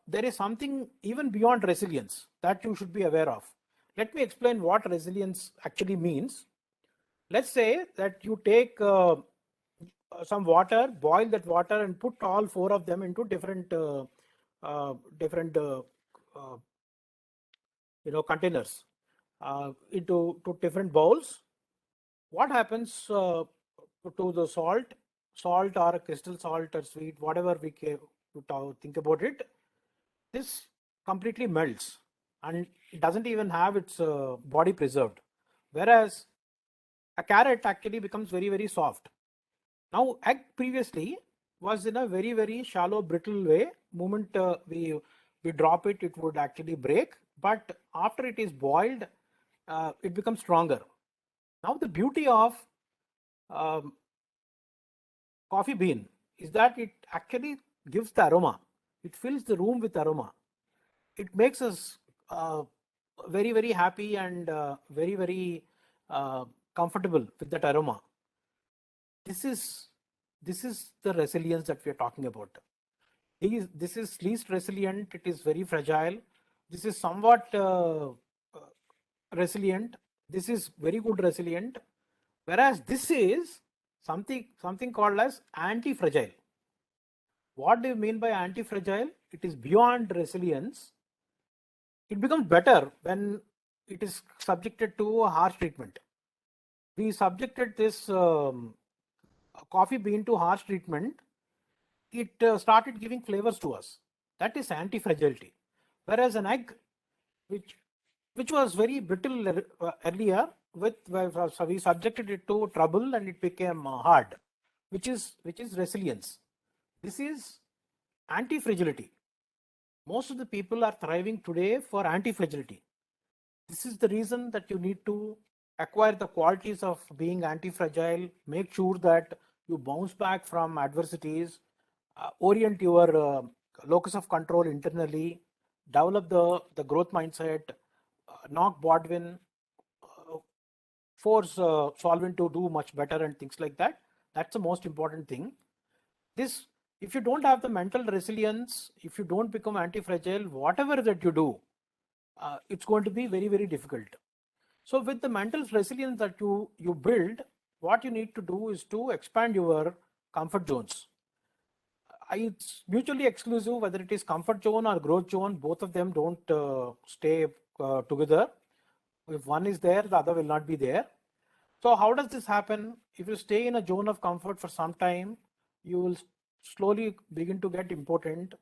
there is something even beyond resilience that you should be aware of. Let me explain what resilience actually means. Let's say that you take some water, boil that water, and put all four of them into different containers, into different bowls. What happens to the salt or crystal salt or sweet, whatever we can think about it? This completely melts and it doesn't even have its body preserved. Whereas a carrot actually becomes very, very soft. Now, egg previously was in a very, very shallow, brittle way. Moment we drop it, it would actually break. But after it is boiled, it becomes stronger. Now, the beauty of coffee bean is that it actually gives the aroma. It fills the room with aroma. It makes us very, very happy and very, very comfortable with that aroma. This is the resilience that we are talking about. This is least resilient. It is very fragile. This is somewhat resilient. This is very good resilient. Whereas this is something called as anti-fragile. What do you mean by anti-fragile? It is beyond resilience. It becomes better when it is subjected to a harsh treatment. We subjected this coffee bean to harsh treatment. It started giving flavors to us. That is anti-fragility. Whereas an egg, which was very brittle earlier, we subjected it to trouble and it became hard, which is resilience. This is anti-fragility. Most of the people are thriving today for anti-fragility. This is the reason that you need to acquire the qualities of being anti-fragile. Make sure that you bounce back from adversities, orient your locus of control internally, develop the growth mindset, knock Baldwin, force solvent to do much better and things like that. That's the most important thing. If you don't have the mental resilience, if you don't become anti-fragile, whatever that you do, it's going to be very, very difficult. So with the mental resilience that you build, what you need to do is to expand your comfort zones. It's mutually exclusive, whether it is comfort zone or growth zone, both of them don't stay together. If one is there, the other will not be there. So how does this happen? If you stay in a zone of comfort for some time, you will slowly begin to get important.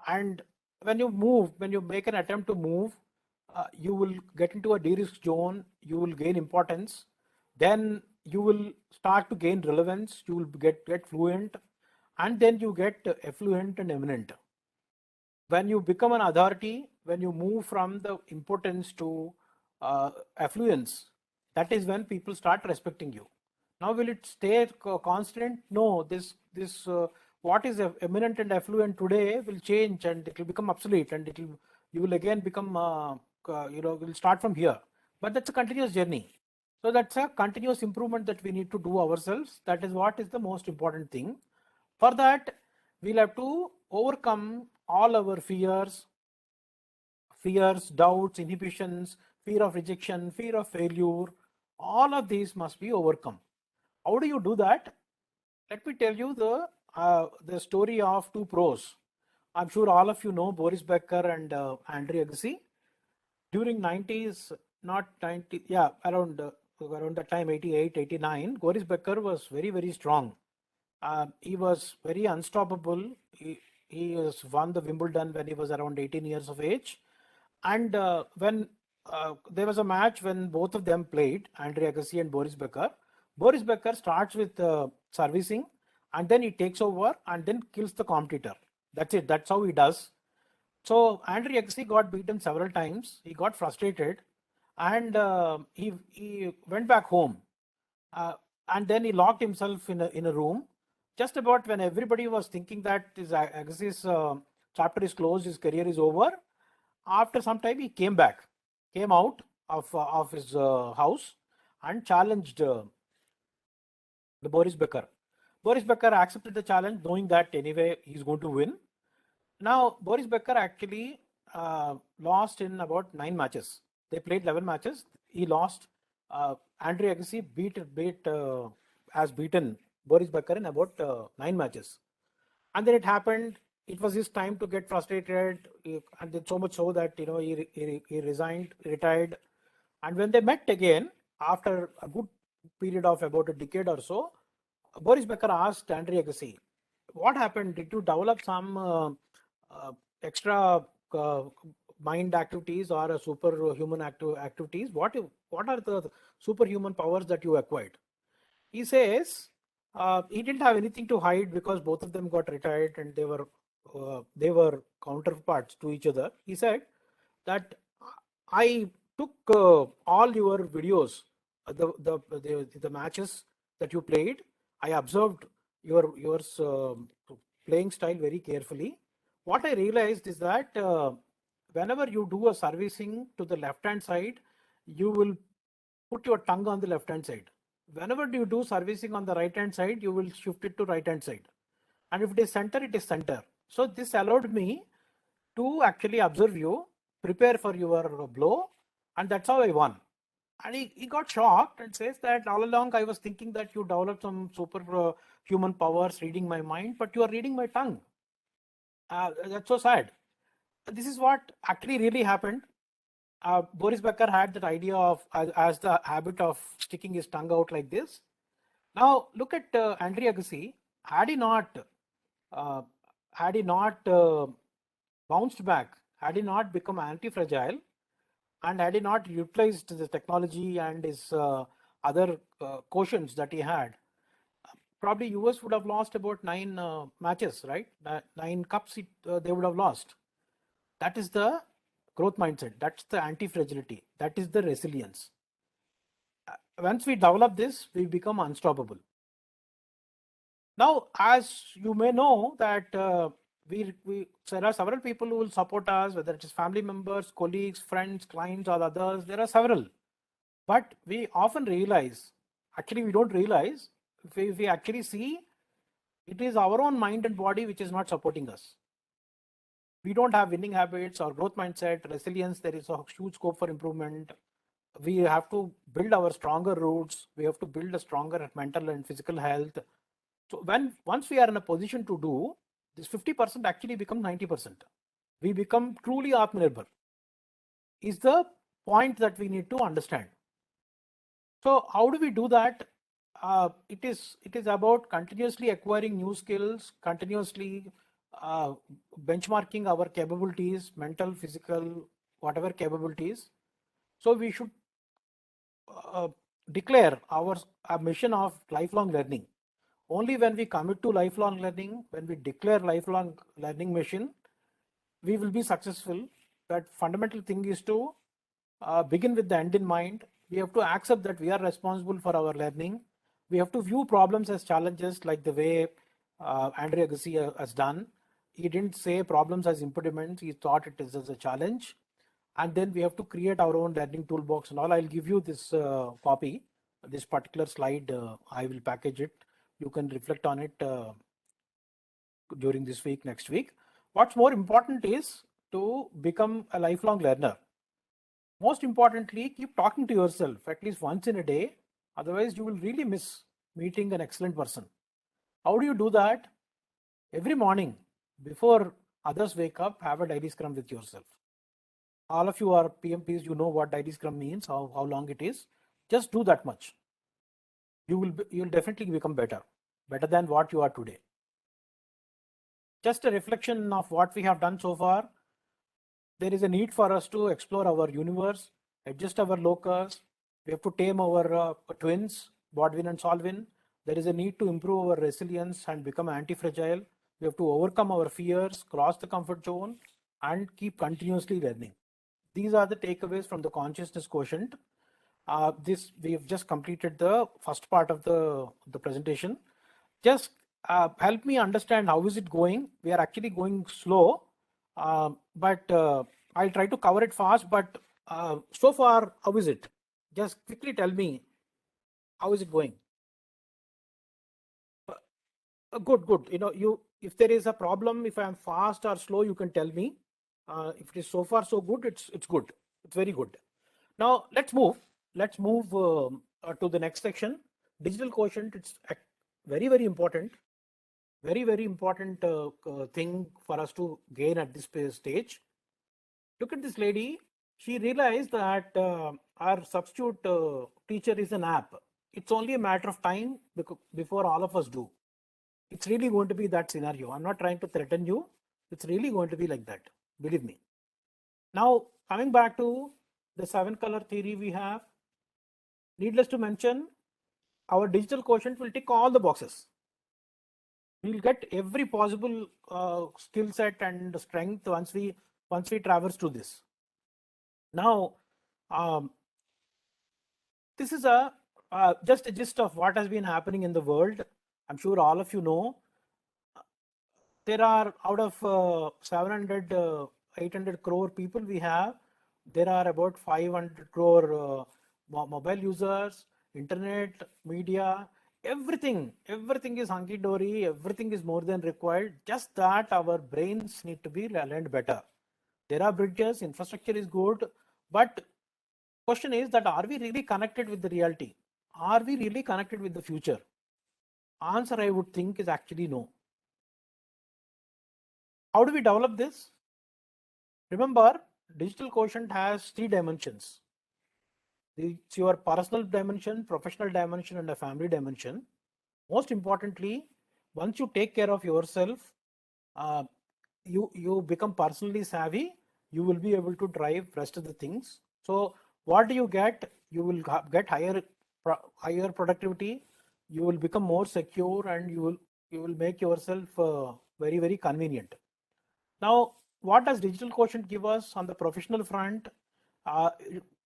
And when you make an attempt to move, you will get into a de-risk zone, you will gain importance, then you will start to gain relevance, you will get fluent, and then you get affluent and eminent. When you become an authority, when you move from the importance to affluence, that is when people start respecting you. Now, will it stay constant? No, this what is eminent and affluent today will change and it will become obsolete, and you will again become will start from here. But that's a continuous journey. So that's a continuous improvement that we need to do ourselves. That is what is the most important thing. For that, we'll have to overcome all our fears, doubts, inhibitions, fear of rejection, fear of failure. All of these must be overcome. How do you do that? Let me tell you the story of two pros. I'm sure all of you know Boris Becker and Andre Agassi. During 90s, not 90, yeah, around that time, 88, 89, Boris Becker was very, very strong. He was very unstoppable. He has won the Wimbledon when he was around 18 years of age. And when there was a match when both of them played, Andre Agassi and Boris Becker starts with servicing, and then he takes over and then kills the competitor. That's it. That's how he does. So Andre Agassi got beaten several times. He got frustrated, and he went back home, and then he locked himself in a room. Just about when everybody was thinking that his Agassi's chapter is closed, his career is over, after some time he came out of his house, and challenged the Boris Becker. Boris Becker accepted the challenge, knowing that anyway he's going to win. Now, Boris Becker actually lost in about 9 matches. They played 11 matches. He lost. Andre Agassi has beaten Boris Becker in about 9 matches. And then it happened. It was his time to get frustrated, and then so much so that he resigned, retired. And when they met again after a good period of about a decade or so, Boris Becker asked Andre Agassi, "What happened? Did you develop some extra mind activities or superhuman activities? What are the superhuman powers that you acquired?" He says he didn't have anything to hide because both of them got retired and they were counterparts to each other. He said that I took all your videos, the matches that you played. I observed your playing style very carefully. What I realized is that whenever you do a servicing to the left hand side, you will put your tongue on the left hand side. Whenever you do servicing on the right hand side, you will shift it to right hand side. And if it is center, it is center. So this allowed me to actually observe you, prepare for your blow, and that's how I won. And he got shocked and says that all along I was thinking that you developed some super human powers reading my mind, but you are reading my tongue. That's so sad. This is what actually really happened. Boris Becker had that idea of as the habit of sticking his tongue out like this. Now look at Andre Agassi. Had he not bounced back, had he not become anti-fragile, and had he not utilized the technology and his other quotients that he had, probably US would have lost about 9 matches, right? 9 cups they would have lost. That is the growth mindset. That's the anti-fragility. That is the resilience. Once we develop this, we become unstoppable. Now, as you may know that there are several people who will support us, whether it is family members, colleagues, friends, clients, or others. There are several. But we often realize, actually we don't realize, if we actually see, it is our own mind and body which is not supporting us. We don't have winning habits or growth mindset, resilience. There is a huge scope for improvement. We have to build our stronger roots. We have to build a stronger mental and physical health. So once we are in a position to do, this 50% actually becomes 90%. We become truly Atmanirbhar is the point that we need to understand. So how do we do that? It is about continuously acquiring new skills, continuously benchmarking our capabilities, mental, physical, whatever capabilities. So we should declare our mission of lifelong learning. Only when we commit to lifelong learning, when we declare lifelong learning mission, we will be successful. That fundamental thing is to begin with the end in mind. We have to accept that we are responsible for our learning. We have to view problems as challenges, like the way Andre Agassi has done. He didn't say problems as impediments. He thought it is as a challenge. And then we have to create our own learning toolbox and all. I'll give you this copy, this particular slide. I will package it. You can reflect on it during this week, next week. What's more important is to become a lifelong learner. Most importantly, keep talking to yourself at least once in a day. Otherwise, you will really miss meeting an excellent person. How do you do that? Every morning, before others wake up, have a daily scrum with yourself. All of you are PMPs, you know what daily scrum means, how long it is. Just do that much. You'll definitely become better than what you are today. Just a reflection of what we have done so far. There is a need for us to explore our universe, adjust our locus. We have to tame our twins, Bodwin and Solvin. There is a need to improve our resilience and become anti-fragile. We have to overcome our fears, cross the comfort zone, and keep continuously learning. These are the takeaways from the consciousness quotient. We have just completed the first part of the presentation. Just help me understand how is it going. We are actually going slow, but I'll try to cover it fast. But so far, how is it? Just quickly tell me How is it going? Good. If there is a problem, if I am fast or slow, you can tell me. If it is so far so good, it's good. It's very good. Now let's move. Let's move to the next section. Digital quotient. It's very important. Very important thing for us to gain at this stage. Look at this lady. She realized that our substitute teacher is an app. It's only a matter of time before all of us do. It's really going to be that scenario. I'm not trying to threaten you. It's really going to be like that. Believe me. Now, coming back to the 7-color theory we have, needless to mention, our digital quotient will tick all the boxes. We'll get every possible skill set and strength once we traverse to this. Now, this is just a gist of what has been happening in the world. I'm sure all of you know. There are out of 700, 800 crore people we have, there are about 500 crore mobile users, internet, media, everything is hunky-dory, everything is more than required, just that our brains need to be aligned better. There are bridges, infrastructure is good, but question is that are we really connected with the reality? Are we really connected with the future? Answer I would think is actually no. How do we develop this? Remember, digital quotient has 3 dimensions. It's your personal dimension, professional dimension, and a family dimension. Most importantly, once you take care of yourself, you become personally savvy, you will be able to drive rest of the things. So what do you get? You will get higher productivity, you will become more secure, and you will make yourself very convenient. Now, what does digital quotient give us on the professional front?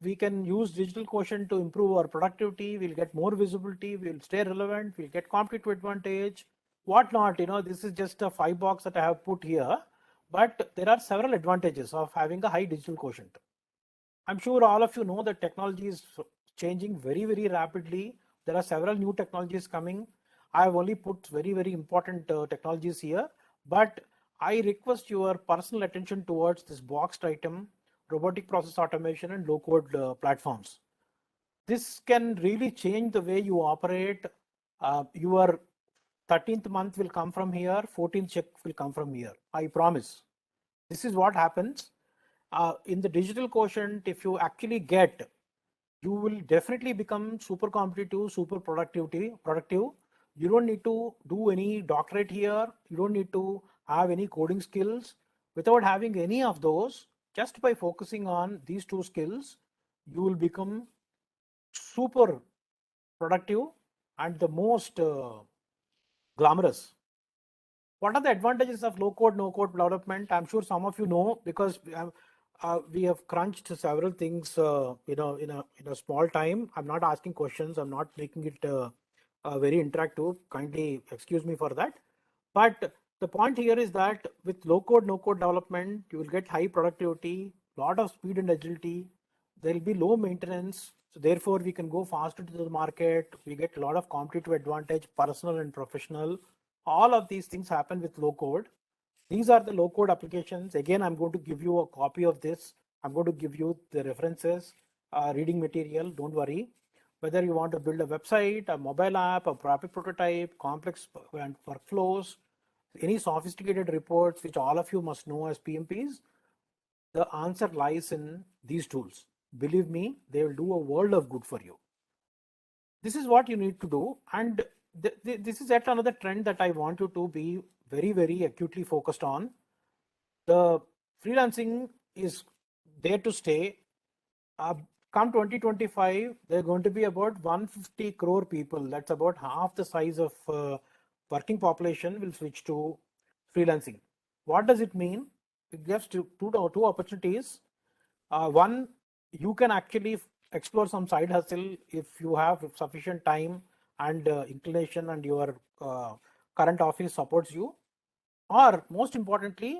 We can use digital quotient to improve our productivity. We'll get more visibility. We'll stay relevant. We'll get competitive advantage. Whatnot, this is just a 5 box that I have put here, but there are several advantages of having a high digital quotient. I'm sure all of you know that technology is changing very rapidly. There are several new technologies coming. I have only put very important technologies here, but I request your personal attention towards this boxed item, robotic process automation and low-code platforms. This can really change the way you operate. Your 13th month will come from here, 14th check will come from here. I promise. This is what happens. In the digital quotient, if you actually get, you will definitely become super competitive, super productive. You don't need to do any doctorate here. You don't need to have any coding skills. Without having any of those, just by focusing on these 2 skills, you will become super productive and the most glamorous. What are the advantages of low code, no code development? I'm sure some of you know, because we have crunched several things, in a small time. I'm not asking questions. I'm not making it very interactive. Kindly excuse me for that. But the point here is that with low code, no code development, you will get high productivity, lot of speed and agility. There will be low maintenance. So therefore, we can go faster to the market. We get a lot of competitive advantage, personal and professional. All of these things happen with low code. These are the low code applications. Again, I'm going to give you a copy of this. I'm going to give you the references, reading material. Don't worry. Whether you want to build a website, a mobile app, a rapid prototype, complex workflows, any sophisticated reports, which all of you must know as PMPs, the answer lies in these tools. Believe me, they will do a world of good for you. This is what you need to do. And this is yet another trend that I want you to be very acutely focused on. The freelancing is there to stay. Come 2025, there are going to be about 150 crore people. That's about half the size of working population will switch to freelancing. What does it mean? It gives two opportunities. One, you can actually explore some side hustle if you have sufficient time and inclination and your current office supports you. Or most importantly,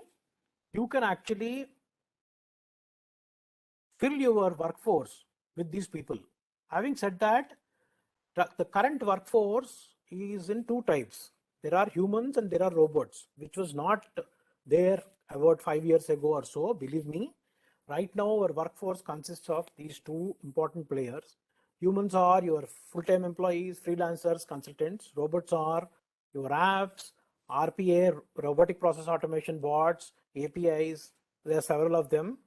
you can actually fill your workforce with these people. Having said that, The current workforce is in two types. There are humans and there are robots, which was not there about 5 years ago or so. Believe me, right now our workforce consists of these two important players. Humans are your full-time employees, freelancers, consultants. Robots are your apps, RPA, robotic process automation bots, APIs. There are several of them.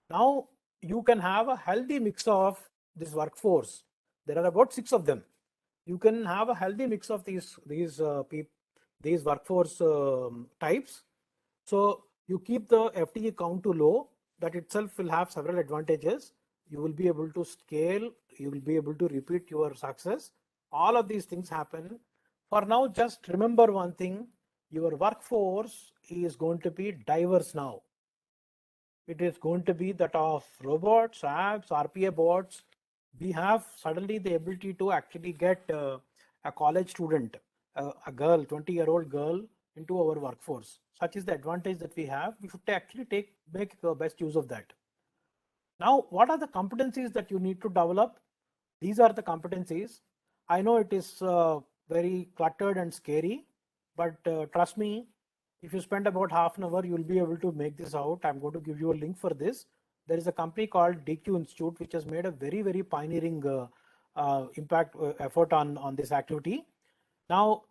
Now you can have a healthy mix of this workforce. There are about 6 of them. You can have a healthy mix of these workforce types. So you keep the FTE count to low. That itself will have several advantages. You will be able to scale. You will be able to repeat your success. All of these things happen. For now, just remember one thing. Your workforce is going to be diverse now. It is going to be that of robots, apps, RPA bots. We have suddenly the ability to actually get a college student, a girl, 20-year-old girl into our workforce. Such is the advantage that we have. We should actually make the best use of that. Now, what are the competencies that you need to develop? These are the competencies. I know it is very cluttered and scary, but trust me, if you spend about half an hour, you'll be able to make this out. I'm going to give you a link for this. There is a company called DQ Institute, which has made a very, very pioneering impact effort on this activity. Now,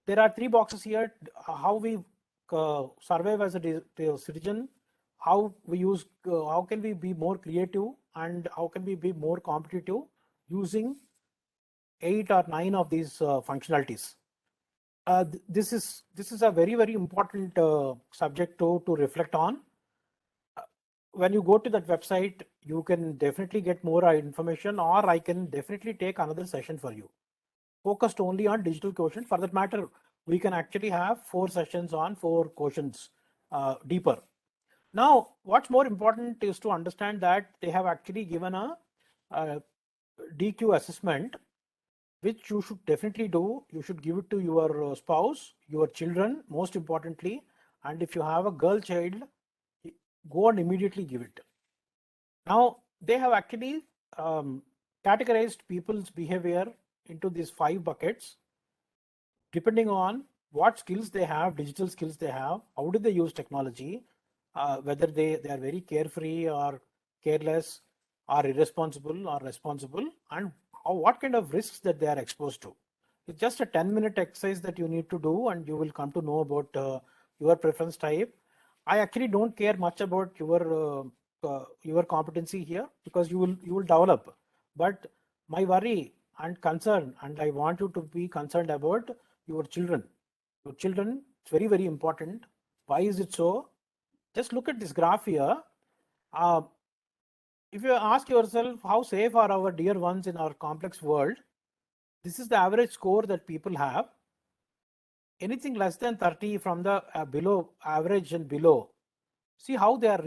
there are 3 boxes here. How we survive as a citizen, how we use, how can we be more creative, and how can we be more competitive using 8 or 9 of these functionalities. This is a very, very important subject to reflect on. When you go to that website, you can definitely get more information, or I can definitely take another session for you focused only on digital quotient. For that matter, we can actually have 4 sessions on 4 quotients deeper. Now, what's more important is to understand that they have actually given a DQ assessment, which you should definitely do. You should give it to your spouse, your children, most importantly. And if you have a girl child, go and immediately give it. Now, they have actually categorized people's behavior into these 5 buckets, depending on what skills they have, digital skills they have, how do they use technology, whether they are very carefree or careless or irresponsible or responsible, and what kind of risks that they are exposed to. It's just a 10-minute exercise that you need to do, and you will come to know about your preference type. I actually don't care much about your competency here, because you will develop. But my worry and concern, and I want you to be concerned about your children. Your children, it's very, very important. Why is it so? Just look at this graph here. If you ask yourself, how safe are our dear ones in our complex world? This is the average score that people have. Anything less than 30 from the below average and below, see how they are,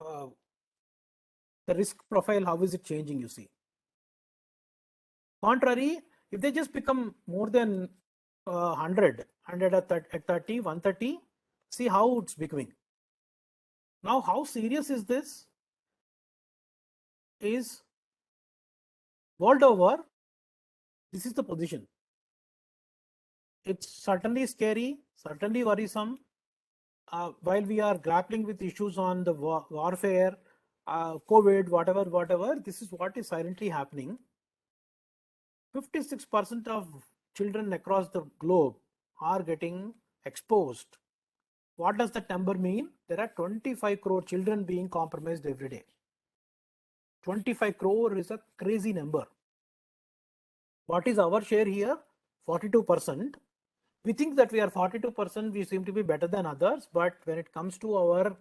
the risk profile, how is it changing, you see. Contrary, if they just become more than 100 and at 30, 130, see how it's becoming. Now, how serious is this? Is world over, this is the position. It's certainly scary, certainly worrisome. While we are grappling with issues on the warfare, COVID, whatever, this is what is silently happening. 56% of children across the globe are getting exposed. What does that number mean? There are 25 crore children being compromised every day. 25 crore is a crazy number. What is our share here? 42%. We think that we are 42%, we seem to be better than others, but when it comes to our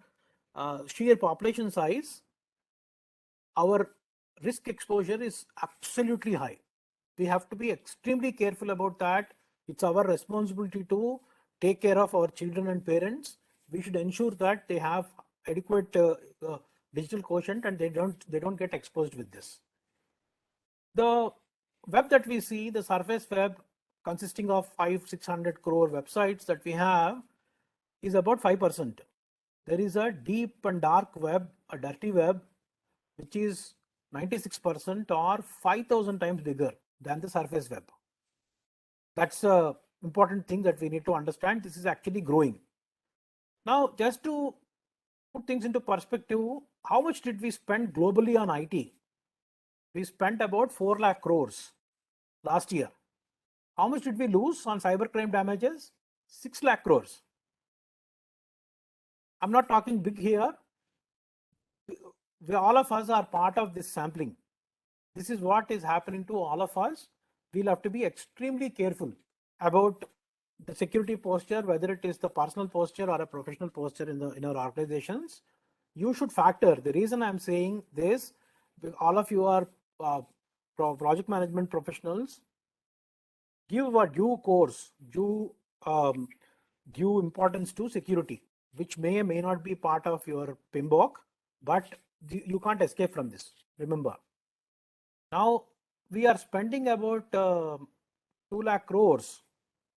sheer population size, our risk exposure is absolutely high. We have to be extremely careful about that. It's our responsibility to take care of our children and parents. We should ensure that they have adequate digital quotient and they don't get exposed with this. The web that we see, the surface web, consisting of 500-600 crore websites that we have, is about 5%. There is a deep and dark web, a dirty web, which is 96% or 5,000 times bigger than the surface web. That's a important thing that we need to understand. This is actually growing. Now, just to put things into perspective, how much did we spend globally on IT? We spent about 4 lakh crores last year. How much did we lose on cybercrime damages? 6 lakh crores. I'm not talking big here. All of us are part of this sampling. This is what is happening to all of us. We'll have to be extremely careful about the security posture, whether it is the personal posture or a professional posture in our organizations. You should factor. The reason I'm saying this, all of you are project management professionals. Give a due course, due importance to security, which may or may not be part of your PMBOK, but you can't escape from this. Remember. Now we are spending about 2 lakh crores.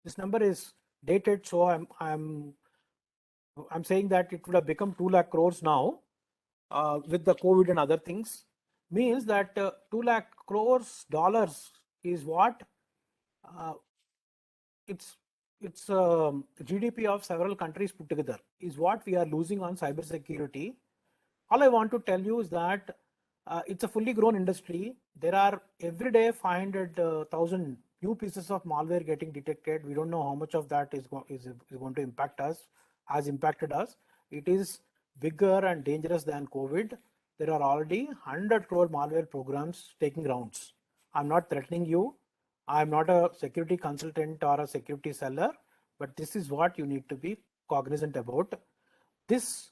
This number is dated, so I'm saying that it would have become 2 lakh crores now with the COVID and other things. Means that 2 lakh crores dollars is what it's GDP of several countries put together is what we are losing on cybersecurity. All I want to tell you is that it's a fully grown industry. There are every day 500,000 new pieces of malware getting detected. We don't know how much of that is going to impact us, has impacted us. It is bigger and dangerous than COVID. There are already 100 crore malware programs taking rounds. I'm not threatening you. I'm not a security consultant or a security seller, but this is what you need to be cognizant about. This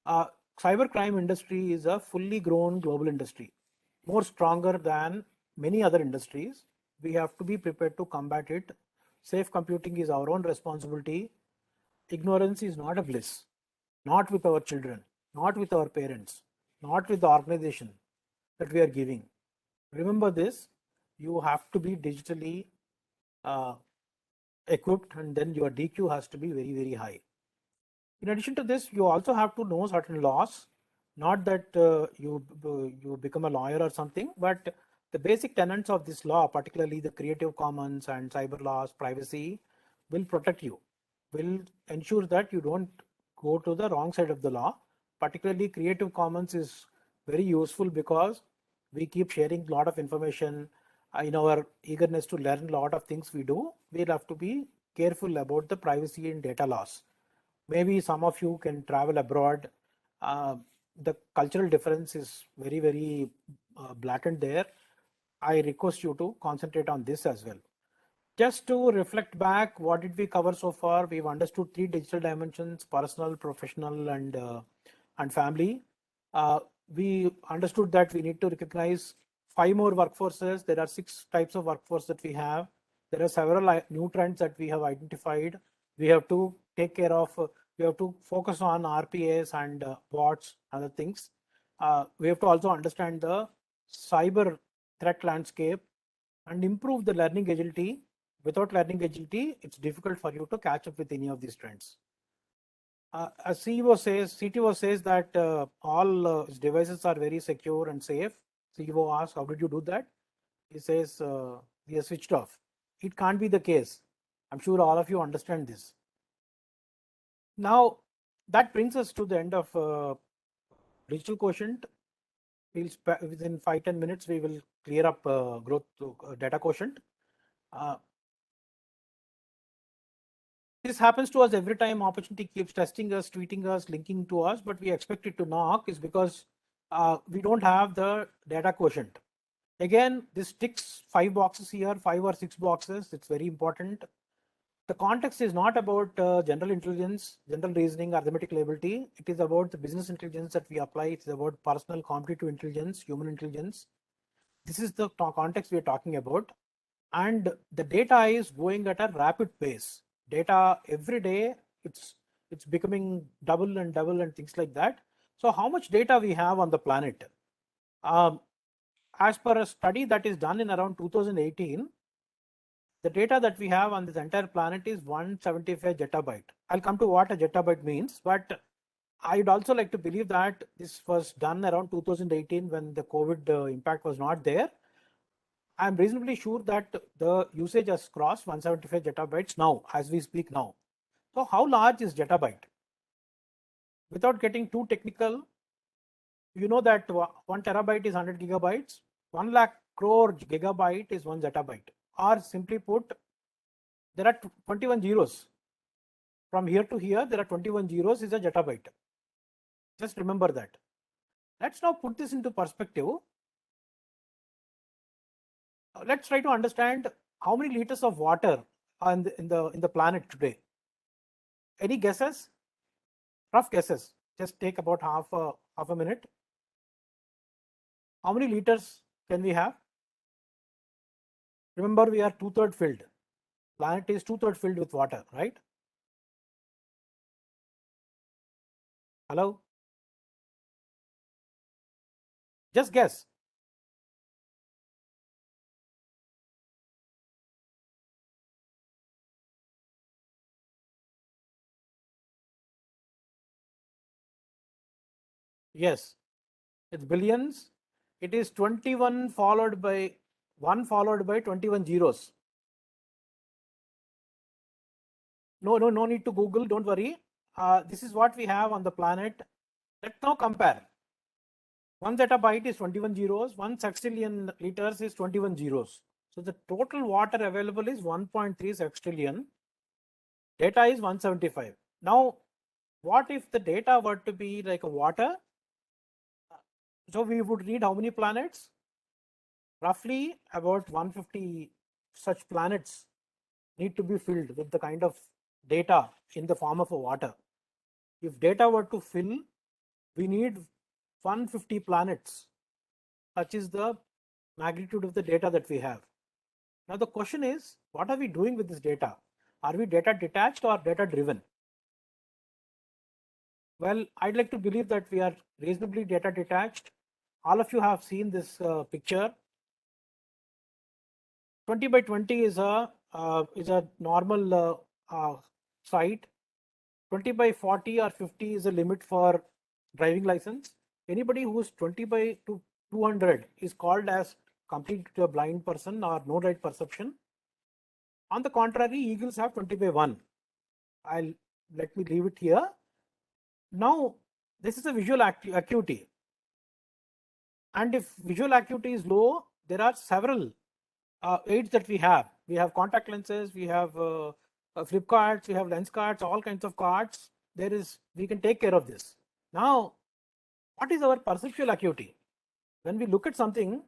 cybercrime industry is a fully grown global industry, more stronger than many other industries. We have to be prepared to combat it. Safe computing is our own responsibility. Ignorance is not a bliss, not with our children, not with our parents, not with the organization that we are giving. Remember this, you have to be digitally equipped, and then your DQ has to be very, very high. In addition to this, you also have to know certain laws, not that you become a lawyer or something, but the basic tenets of this law, particularly the Creative Commons and cyber laws, privacy, will protect you, will ensure that you don't go to the wrong side of the law. Particularly Creative Commons is very useful because we keep sharing a lot of information. In our eagerness to learn a lot of things we do, we'll have to be careful about the privacy and data laws. Maybe some of you can travel abroad. The cultural difference is very, very blatant there. I request you to concentrate on this as well. Just to reflect back, what did we cover so far? We've understood 3 digital dimensions: personal, professional, and family. We understood that we need to recognize 5 more workforces. There are 6 types of workforce that we have. There are several new trends that we have identified. We have to take care of, we have to focus on RPAs and bots, other things. We have to also understand the cyber threat landscape and improve the learning agility. Without learning agility, it's difficult for you to catch up with any of these trends. As CTO says that all devices are very secure and safe. CEO asks, how did you do that? He says, we are switched off. It can't be the case. I'm sure all of you understand this. Now, that brings us to the end of digital quotient. Within 5-10 minutes, we will clear up growth data quotient. This happens to us every time opportunity keeps testing us, tweeting us, linking to us, but we expect it to knock is because we don't have the data quotient. Again, this ticks 5 boxes here, 5 or 6 boxes. It's very important. The context is not about general intelligence, general reasoning, arithmetic ability. It is about the business intelligence that we apply. It is about personal competitive intelligence, human intelligence. This is the context we are talking about. And the data is going at a rapid pace. Data every day, it's becoming double and things like that. So how much data we have on the planet? As per a study that is done in around 2018, the data that we have on this entire planet is 175 zettabyte. I'll come to what a zettabyte means, but I'd also like to believe that this was done around 2018 when the COVID impact was not there. I'm reasonably sure that the usage has crossed 175 zettabytes now, as we speak now. So how large is zettabyte? Without getting too technical, you know that 1 terabyte is 100 gigabytes. 1 lakh crore gigabyte is 1 zettabyte. Or simply put, there are 21 zeros. From here to here, there are 21 zeros is a zettabyte. Just remember that. Let's now put this into perspective. Let's try to understand how many liters of water are in the planet today. Any guesses? Rough guesses. Just take about half a minute. How many liters can we have? Remember, we are 2/3 filled. Planet is 2/3 filled with water, right? Hello? Just guess. Yes, it's billions. It is 21 followed by 1 followed by 21 zeros. No need to Google, don't worry. This is what we have on the planet. Let's now compare. 1 zettabyte is 21 zeros, 1 sextillion liters is 21 zeros. So the total water available is 1.3 sextillion. Data is 175. Now, what if the data were to be like a water? So we would need how many planets? Roughly about 150 such planets need to be filled with the kind of data in the form of a water. If data were to fill, we need 150 planets. Such is the magnitude of the data that we have. Now the question is, what are we doing with this data? Are we data detached or data driven? Well, I'd like to believe that we are reasonably data detached. All of you have seen this picture. 20 by 20 is a normal site. 20 by 40 or 50 is a limit for driving license. Anybody who is 20 by 200 is called as complete blind person or no right perception. On the contrary, eagles have 20 by 1. Let me leave it here. Now, this is a visual acuity. And if visual acuity is low, there are several aids that we have. We have contact lenses, we have flip cards, we have lens cards, all kinds of cards. We can take care of this. Now, what is our perceptual acuity? When we look at something,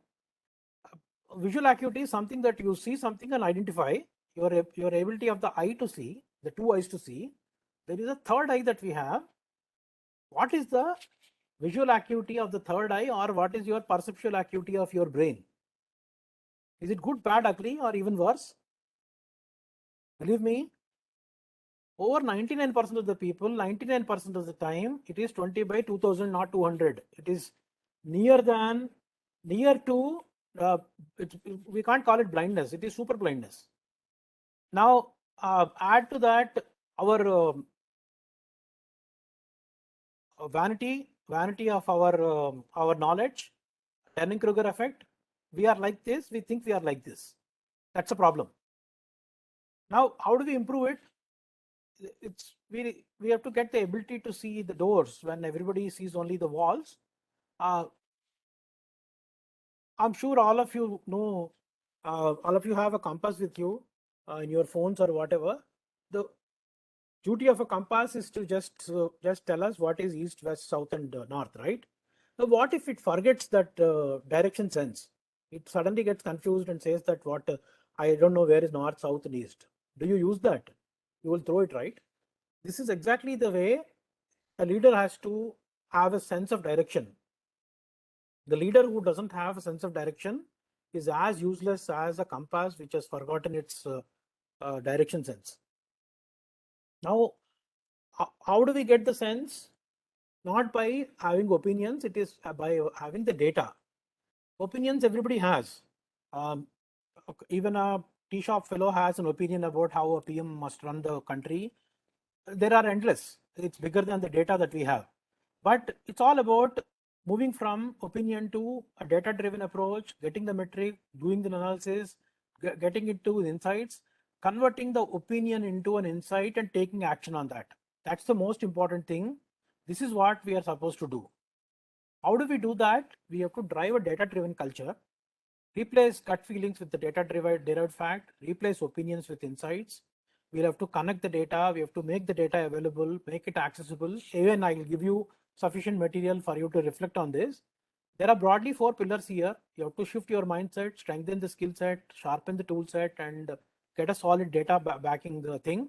visual acuity is something that you see something and identify your ability of the eye to see, the two eyes to see. There is a third eye that we have. What is the visual acuity of the third eye, or what is your perceptual acuity of your brain? Is it good, bad, ugly, or even worse? Believe me, over 99% of the people, 99% of the time, it is 20 by 2000, not 200. It is near to, we can't call it blindness, it is super blindness. Now, add to that our vanity of our knowledge, Dunning-Kruger effect. We are like this, we think we are like this. That's a problem. Now, how do we improve it? We have to get the ability to see the doors when everybody sees only the walls. I'm sure all of you know, all of you have a compass with you in your phones or whatever. The duty of a compass is to just tell us what is east, west, south, and north, right? Now, what if it forgets that direction sense? It suddenly gets confused and says that I don't know where is north, south, and east. Do you use that? You will throw it, right? This is exactly the way a leader has to have a sense of direction. The leader who doesn't have a sense of direction is as useless as a compass which has forgotten its direction sense. Now, how do we get the sense? Not by having opinions, it is by having the data. Opinions everybody has. Even a tea shop fellow has an opinion about how a PM must run the country. There are endless. It's bigger than the data that we have. But it's all about moving from opinion to a data-driven approach, getting the metric, doing the analysis, getting into insights, converting the opinion into an insight and taking action on that. That's the most important thing. This is what we are supposed to do. How do we do that? We have to drive a data-driven culture, replace gut feelings with the data-derived fact, replace opinions with insights. We'll have to connect the data. We have to make the data available, make it accessible. Even I will give you sufficient material for you to reflect on this. There are broadly 4 pillars here. You have to shift your mindset, strengthen the skill set, sharpen the tool set, and get a solid data backing the thing.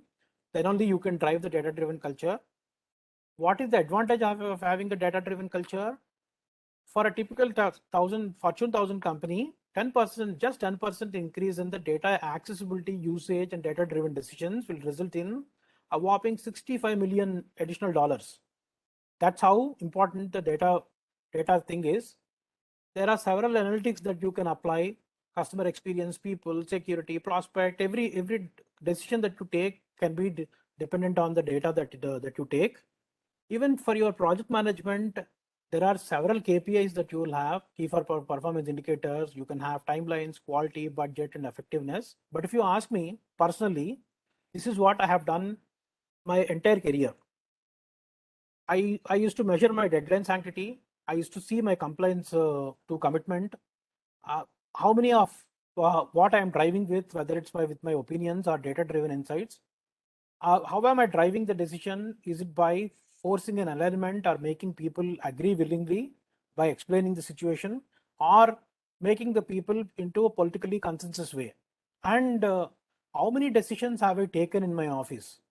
Then only you can drive the data-driven culture. What is the advantage of having a data-driven culture? For a typical Fortune 1000 company, 10%, just 10% increase in the data accessibility, usage, and data-driven decisions will result in a whopping $65 million additional dollars. That's how important the data thing is. There are several analytics that you can apply: customer experience, people, security, prospect. Every decision that you take can be dependent on the data that you take. Even for your project management, there are several KPIs that you will have, key for performance indicators. You can have timelines, quality, budget, and effectiveness. But if you ask me personally, this is what I have done my entire career. I used to measure my deadline sanctity. I used to see my compliance to commitment. How many of what I am driving with, whether it's with my opinions or data-driven insights. How am I driving the decision? Is it by forcing an alignment or making people agree willingly by explaining the situation, or making the people into a politically consensus way? And how many decisions have I taken in my office?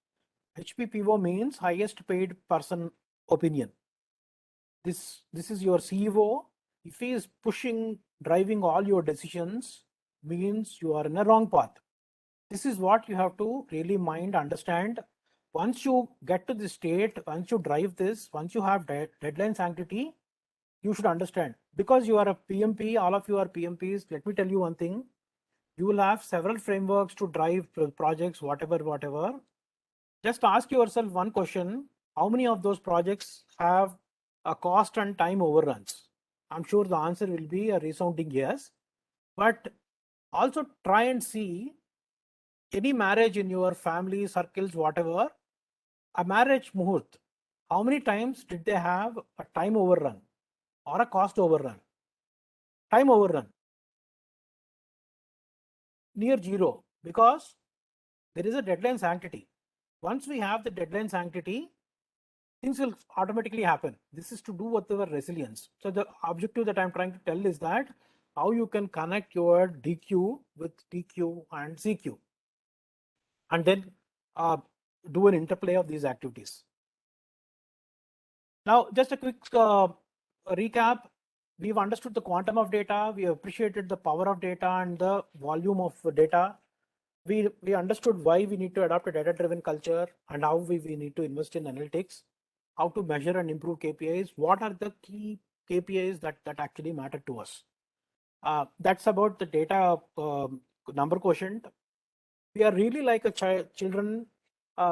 HPPO means highest paid person opinion. This is your CEO. If he is driving all your decisions, means you are in a wrong path. This is what you have to really understand. Once you get to this state, once you drive this, once you have deadline sanctity, you should understand. Because you are a PMP, all of you are PMPs. Let me tell you one thing. You will have several frameworks to drive projects, whatever. Just ask yourself one question: how many of those projects have a cost and time overruns? I'm sure the answer will be a resounding yes. But also try and see any marriage in your family circles, whatever, a marriage muhurt, how many times did they have a time overrun or a cost overrun? Time overrun near zero, because there is a deadline sanctity. Once we have the deadline sanctity, things will automatically happen. This is to do with our resilience. So the objective that I'm trying to tell is that how you can connect your DQ with TQ and CQ, and then do an interplay of these activities. Now, just a quick recap. We've understood the quantum of data. We appreciated the power of data and the volume of data. We understood why we need to adopt a data-driven culture and how we need to invest in analytics, how to measure and improve KPIs. What are the key KPIs that actually matter to us? That's about the data number quotient. We are really like a children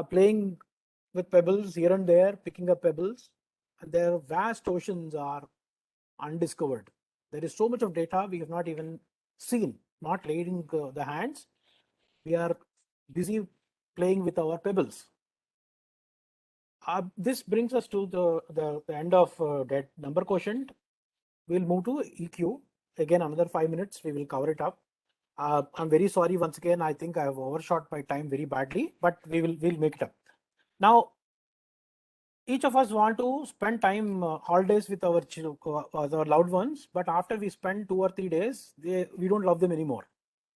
playing with pebbles here and there, picking up pebbles. And their vast oceans are undiscovered. There is so much of data we have not even seen, not laying the hands. We are busy playing with our pebbles. This brings us to the end of that number quotient. We'll move to EQ. Again, another 5 minutes, we will cover it up. I'm very sorry once again. I think I have overshot my time very badly, but we'll make it up. Now, each of us want to spend time holidays with our loved ones, but after we spend 2 or 3 days, we don't love them anymore.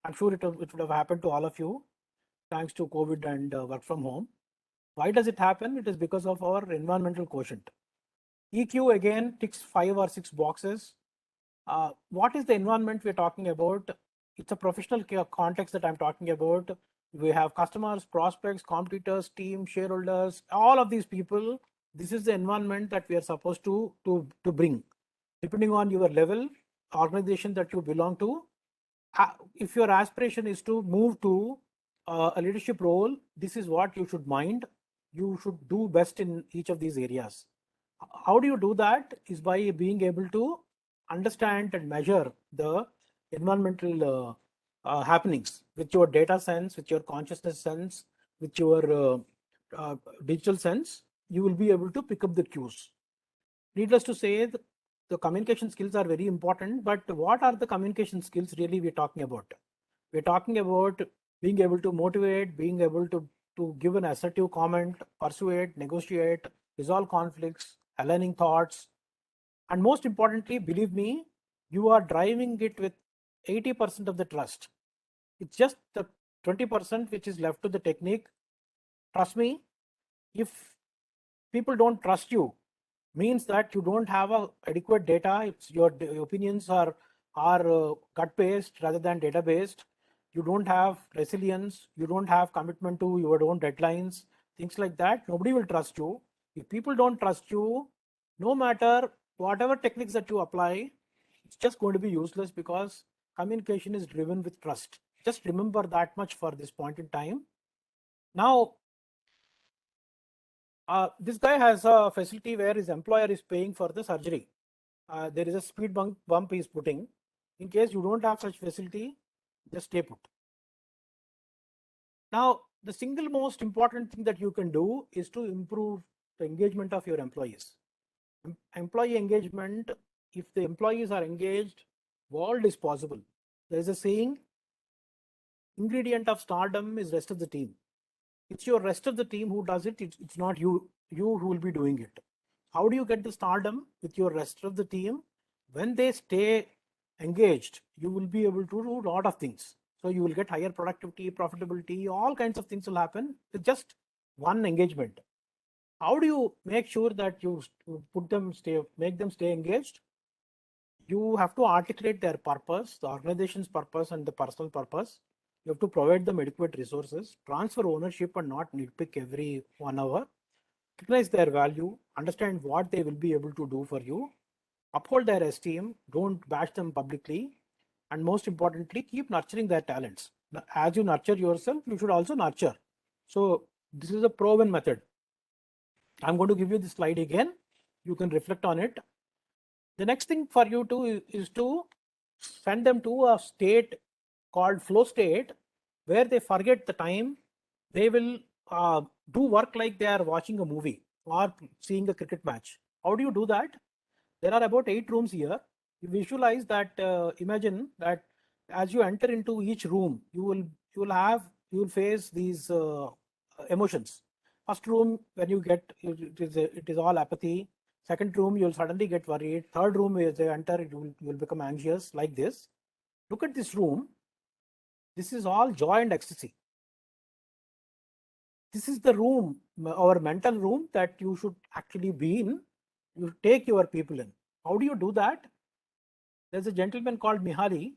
I'm sure it would have happened to all of you, thanks to COVID and work from home. Why does it happen? It is because of our environmental quotient. EQ again ticks 5 or 6 boxes. What is the environment we're talking about? It's a professional context that I'm talking about. We have customers, prospects, competitors, team, shareholders, all of these people. This is the environment that we are supposed to bring. Depending on your level, organization that you belong to, if your aspiration is to move to a leadership role, this is what you should mind. You should do best in each of these areas. How do you do that? Is by being able to understand and measure the environmental happenings with your data sense, with your consciousness sense, with your digital sense. You will be able to pick up the cues. Needless to say, the communication skills are very important, but what are the communication skills really we're talking about? We're talking about being able to motivate, being able to give an assertive comment, persuade, negotiate, resolve conflicts, aligning thoughts, and most importantly, believe me, you are driving it with 80% of the trust. It's just the 20% which is left to the technique. Trust me, if people don't trust you, means that you don't have a adequate data. It's your opinions are gut based rather than data based. You don't have resilience. You don't have commitment to your own deadlines, things like that. Nobody will trust you. If people don't trust you, no matter whatever techniques that you apply, it's just going to be useless, because communication is driven with trust. Just remember that much for this point in time. Now, this guy has a facility where his employer is paying for the surgery. There is a speed bump he's putting. In case you don't have such facility, just stay put. Now, the single most important thing that you can do is to improve the engagement of your employees. Employee engagement, if the employees are engaged, world is possible. There is a saying, ingredient of stardom is rest of the team. It's your rest of the team who does it. It's not you who will be doing it. How do you get the stardom with your rest of the team? When they stay engaged, you will be able to do a lot of things. So you will get higher productivity, profitability, all kinds of things will happen with just one engagement. How do you make sure that you make them stay engaged? You have to articulate their purpose, the organization's purpose and the personal purpose. You have to provide them adequate resources, transfer ownership and not nitpick every 1 hour, recognize their value, understand what they will be able to do for you, uphold their esteem, don't bash them publicly, and most importantly, keep nurturing their talents. As you nurture yourself, you should also nurture. So this is a proven method. I'm going to give you the slide again. You can reflect on it. The next thing for you to is to send them to a state called flow state, where they forget the time. They will do work like they are watching a movie or seeing a cricket match. How do you do that? There are about 8 rooms here. You visualize that, imagine that as you enter into each room, you will face these emotions. First room, when you get, it is all apathy. Second room, you'll suddenly get worried. Third room, as you enter, you will become anxious, like this. Look at this room. This is all joy and ecstasy. This is the room, our mental room, that you should actually be in. You take your people in. How do you do that? There's a gentleman called Mihaly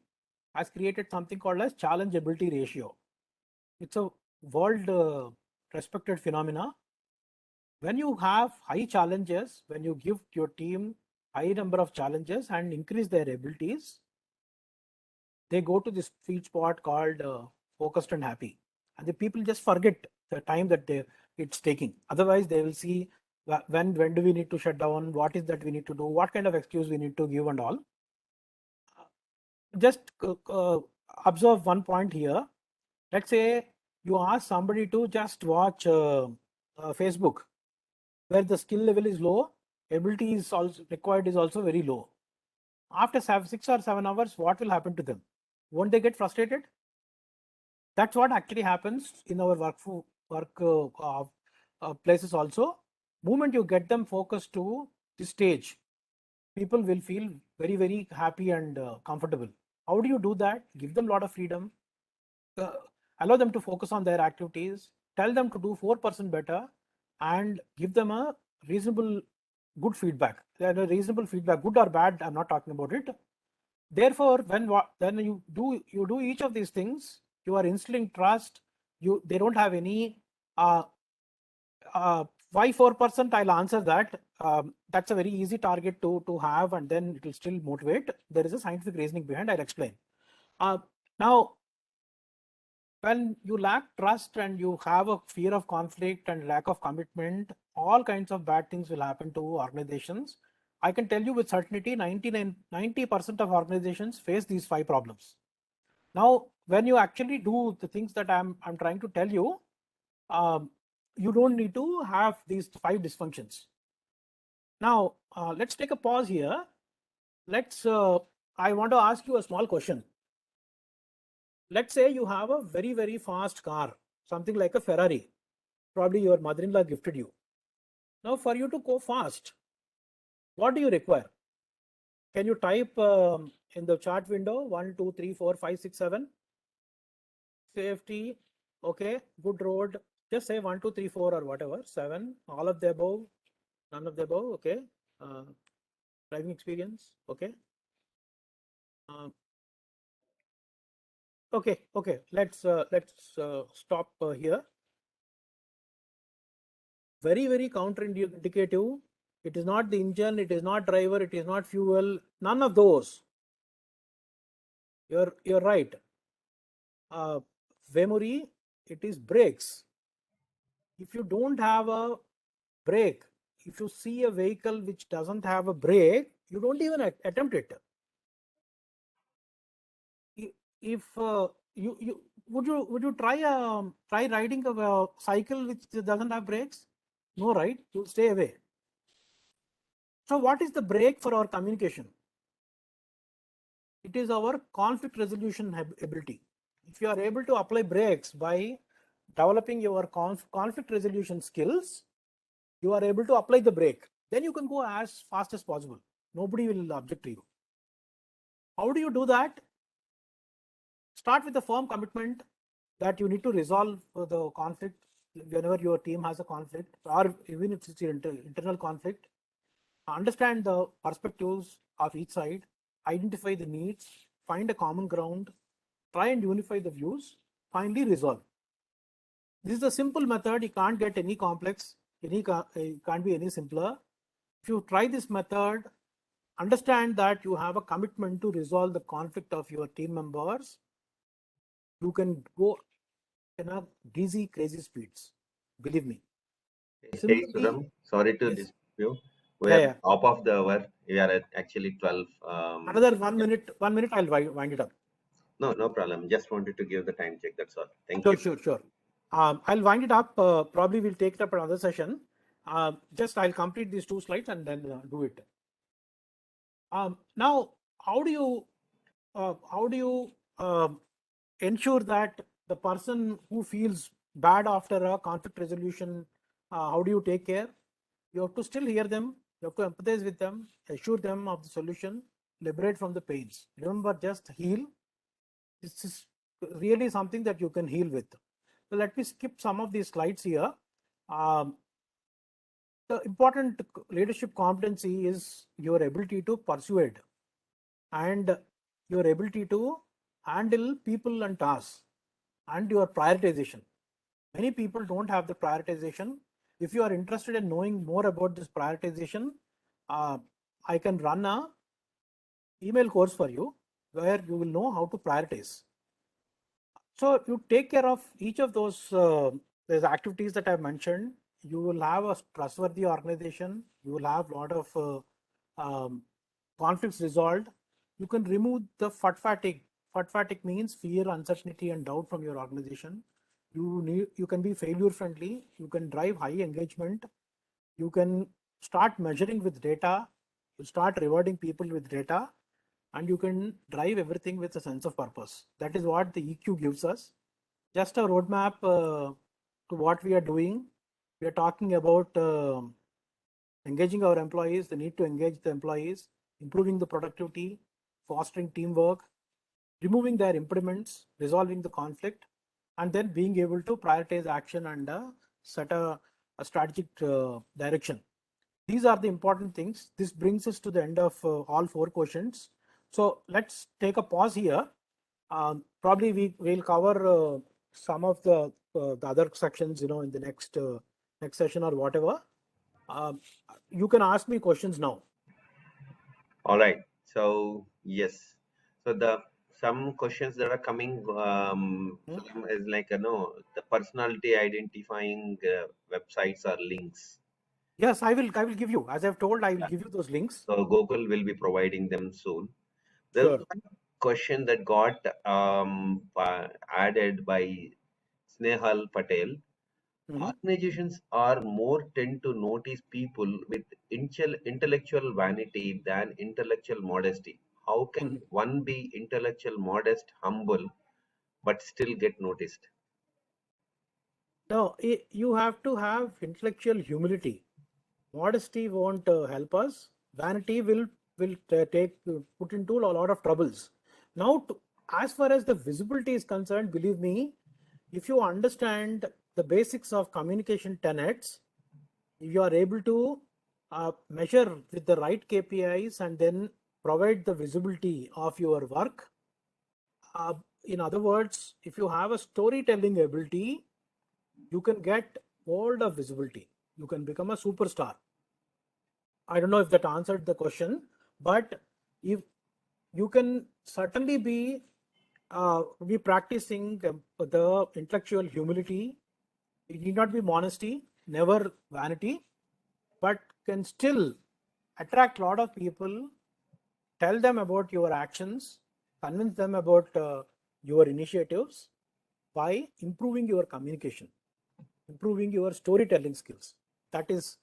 has created something called as Challengeability Ratio. It's a world respected phenomena. When you have high challenges, when you give your team high number of challenges and increase their abilities, they go to this sweet spot called focused and happy. And the people just forget the time that it's taking. Otherwise, they will see when do we need to shut down, what is that we need to do, what kind of excuse we need to give and all. Just observe one point here. Let's say you ask somebody to just watch Facebook, where the skill level is low, ability is also required is also very low. After 6 or 7 hours, what will happen to them? Won't they get frustrated? That's what actually happens in our work places also. Moment you get them focused to this stage, people will feel very, very happy and comfortable. How do you do that? Give them a lot of freedom. Allow them to focus on their activities. Tell them to do 4% better, and give them a reasonable, good feedback. A reasonable feedback, good or bad, I'm not talking about it. Therefore, when you do each of these things, you are instilling trust. They don't have any why 4%. I'll answer that. That's a very easy target to have, and then it will still motivate. There is a scientific reasoning behind. I'll explain. Now, when you lack trust and you have a fear of conflict and lack of commitment, all kinds of bad things will happen to organizations. I can tell you with certainty 90% of organizations face these 5 problems. Now, when you actually do the things that I'm trying to tell you, you don't need to have these 5 dysfunctions. Now, let's take a pause here. I want to ask you a small question. Let's say you have a very, very fast car, something like a Ferrari. Probably your mother-in-law gifted you. Now, for you to go fast, what do you require? Can you type in the chart window 1, 2, 3, 4, 5, 6, 7? Safety, okay, good road. Just say 1, 2, 3, 4 or whatever, 7, all of the above, none of the above, okay. Driving experience, okay. Okay, let's stop here. Very, very counterindicative. It is not the engine, it is not driver, it is not fuel, none of those. You're right. Vemuri, it is brakes. If you don't have a brake, if you see a vehicle which doesn't have a brake, you don't even attempt it. If would you try riding a cycle which doesn't have brakes? No, right? You'll stay away. So what is the brake for our communication? It is our conflict resolution ability. If you are able to apply brakes by developing your conflict resolution skills, you are able to apply the brake. Then you can go as fast as possible. Nobody will object to you. How do you do that? Start with a firm commitment that you need to resolve the conflict whenever your team has a conflict, or even if it's an internal conflict. Understand the perspectives of each side, identify the needs, find a common ground, try and unify the views, finally resolve. This is a simple method. You can't get any complex, it can't be any simpler. If you try this method, understand that you have a commitment to resolve the conflict of your team members, you can go in a dizzy, crazy speeds. Believe me. Hey, Suram, sorry to Yes. disturb you. We are top of the hour. We are at actually 12. Another 1 minute. 1 minute. I'll wind it up. No problem. Just wanted to give the time check. That's all. Thank you. Sure. I'll wind it up. Probably we'll take it up another session. Just I'll complete these 2 slides and then do it. Now, how do you ensure that the person who feels bad after a conflict resolution, how do you take care? You have to still hear them, you have to empathize with them, assure them of the solution, liberate from the pains. Remember, just heal. This is really something that you can heal with. So let me skip some of these slides here. The important leadership competency is your ability to persuade and your ability to handle people and tasks and your prioritization. Many people don't have the prioritization. If you are interested in knowing more about this prioritization, I can run a email course for you where you will know how to prioritize. So you take care of each of those activities that I mentioned. You will have a trustworthy organization. You will have a lot of conflicts resolved. You can remove the FUD fatigue. FUD fatigue means fear, uncertainty, and doubt from your organization. You can be failure friendly. You can drive high engagement. You can start measuring with data. You start rewarding people with data, and you can drive everything with a sense of purpose. That is what the EQ gives us. Just a roadmap to what we are doing. We are talking about engaging our employees, the need to engage the employees, improving the productivity, fostering teamwork, removing their impediments, resolving the conflict, and then being able to prioritize action and set a strategic direction. These are the important things. This brings us to the end of all 4 questions. So let's take a pause here. Probably we will cover some of the other sections, in the next session or whatever. You can ask me questions now. All right. So yes. So the some questions that are coming is like, the personality identifying websites or links. Yes, I will give you, as I've told, I will give you those links. So Google will be providing them soon. There Sure. was one question that got added by Snehal Patel. Organizations are more tend to notice people with intellectual vanity than intellectual modesty. How can one be intellectual, modest, humble, but still get noticed? No, you have to have intellectual humility. Modesty won't help us. Vanity will put into a lot of troubles. Now, as far as the visibility is concerned, believe me, if you understand the basics of communication tenets, if you are able to measure with the right KPIs and then provide the visibility of your work. In other words, if you have a storytelling ability, you can get world of visibility. You can become a superstar. I don't know if that answered the question, but if you can certainly be practicing the intellectual humility. It need not be modesty, never vanity, but can still attract a lot of people, tell them about your actions, convince them about your initiatives by improving your communication, improving your storytelling skills. That's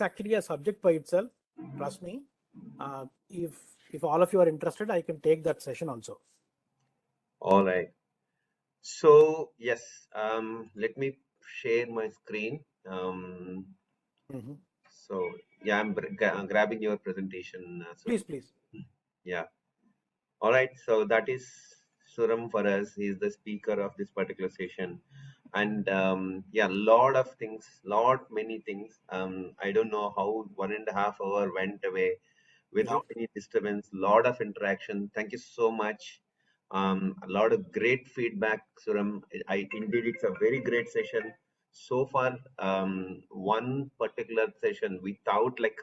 actually a subject by itself. Trust me. If all of you are interested, I can take that session also. All right. So yes, let me share my screen. So yeah, I'm grabbing your presentation. Please. Yeah. All right. So that is Suram for us. He's the speaker of this particular session. And yeah, many things. I don't know how 1.5 hours went away without any disturbance, lot of interaction. Thank you so much. A lot of great feedback, Suram. Indeed, it's a very great session. So far, one particular session without like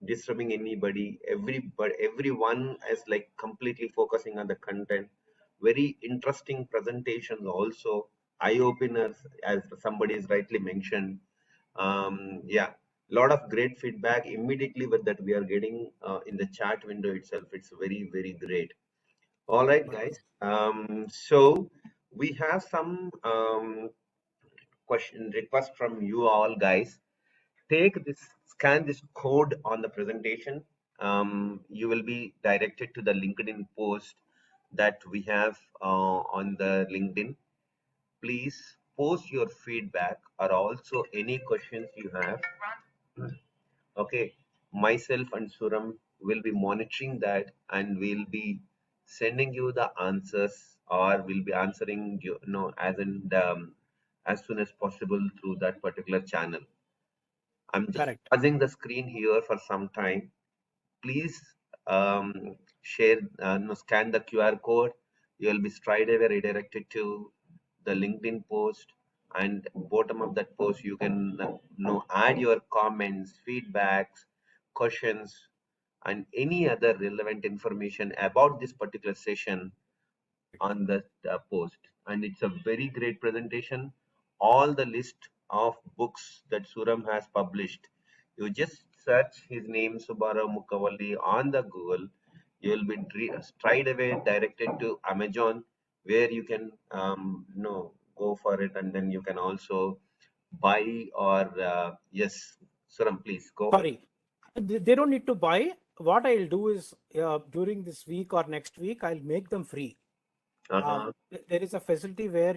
disturbing anybody. Everyone is like completely focusing on the content. Very interesting presentations also, eye openers, as somebody is rightly mentioned. Yeah, lot of great feedback immediately with that we are getting in the chat window itself. It's very great. All right, guys. So we have some question request from you all, guys. Scan this code on the presentation. You will be directed to the LinkedIn post that we have on the LinkedIn. Please post your feedback or also any questions you have. Okay, myself and Suram will be monitoring that, and we'll be sending you the answers, or we'll be answering you, as soon as possible through that particular channel. I'm just pausing the screen here for some time. Please scan the QR code. You'll be straight away redirected to the LinkedIn post, and bottom of that post you can add your comments, feedbacks, questions, and any other relevant information about this particular session on the post. And it's a very great presentation. All the list of books that Suram has published, you just search his name Subbarao Mukkavalli on the Google, you will be straight away directed to Amazon, where you can go for it, and then you can also buy or yes, Suram, please go ahead. They don't need to buy. What I'll do is during this week or next week, I'll make them free. There is a facility where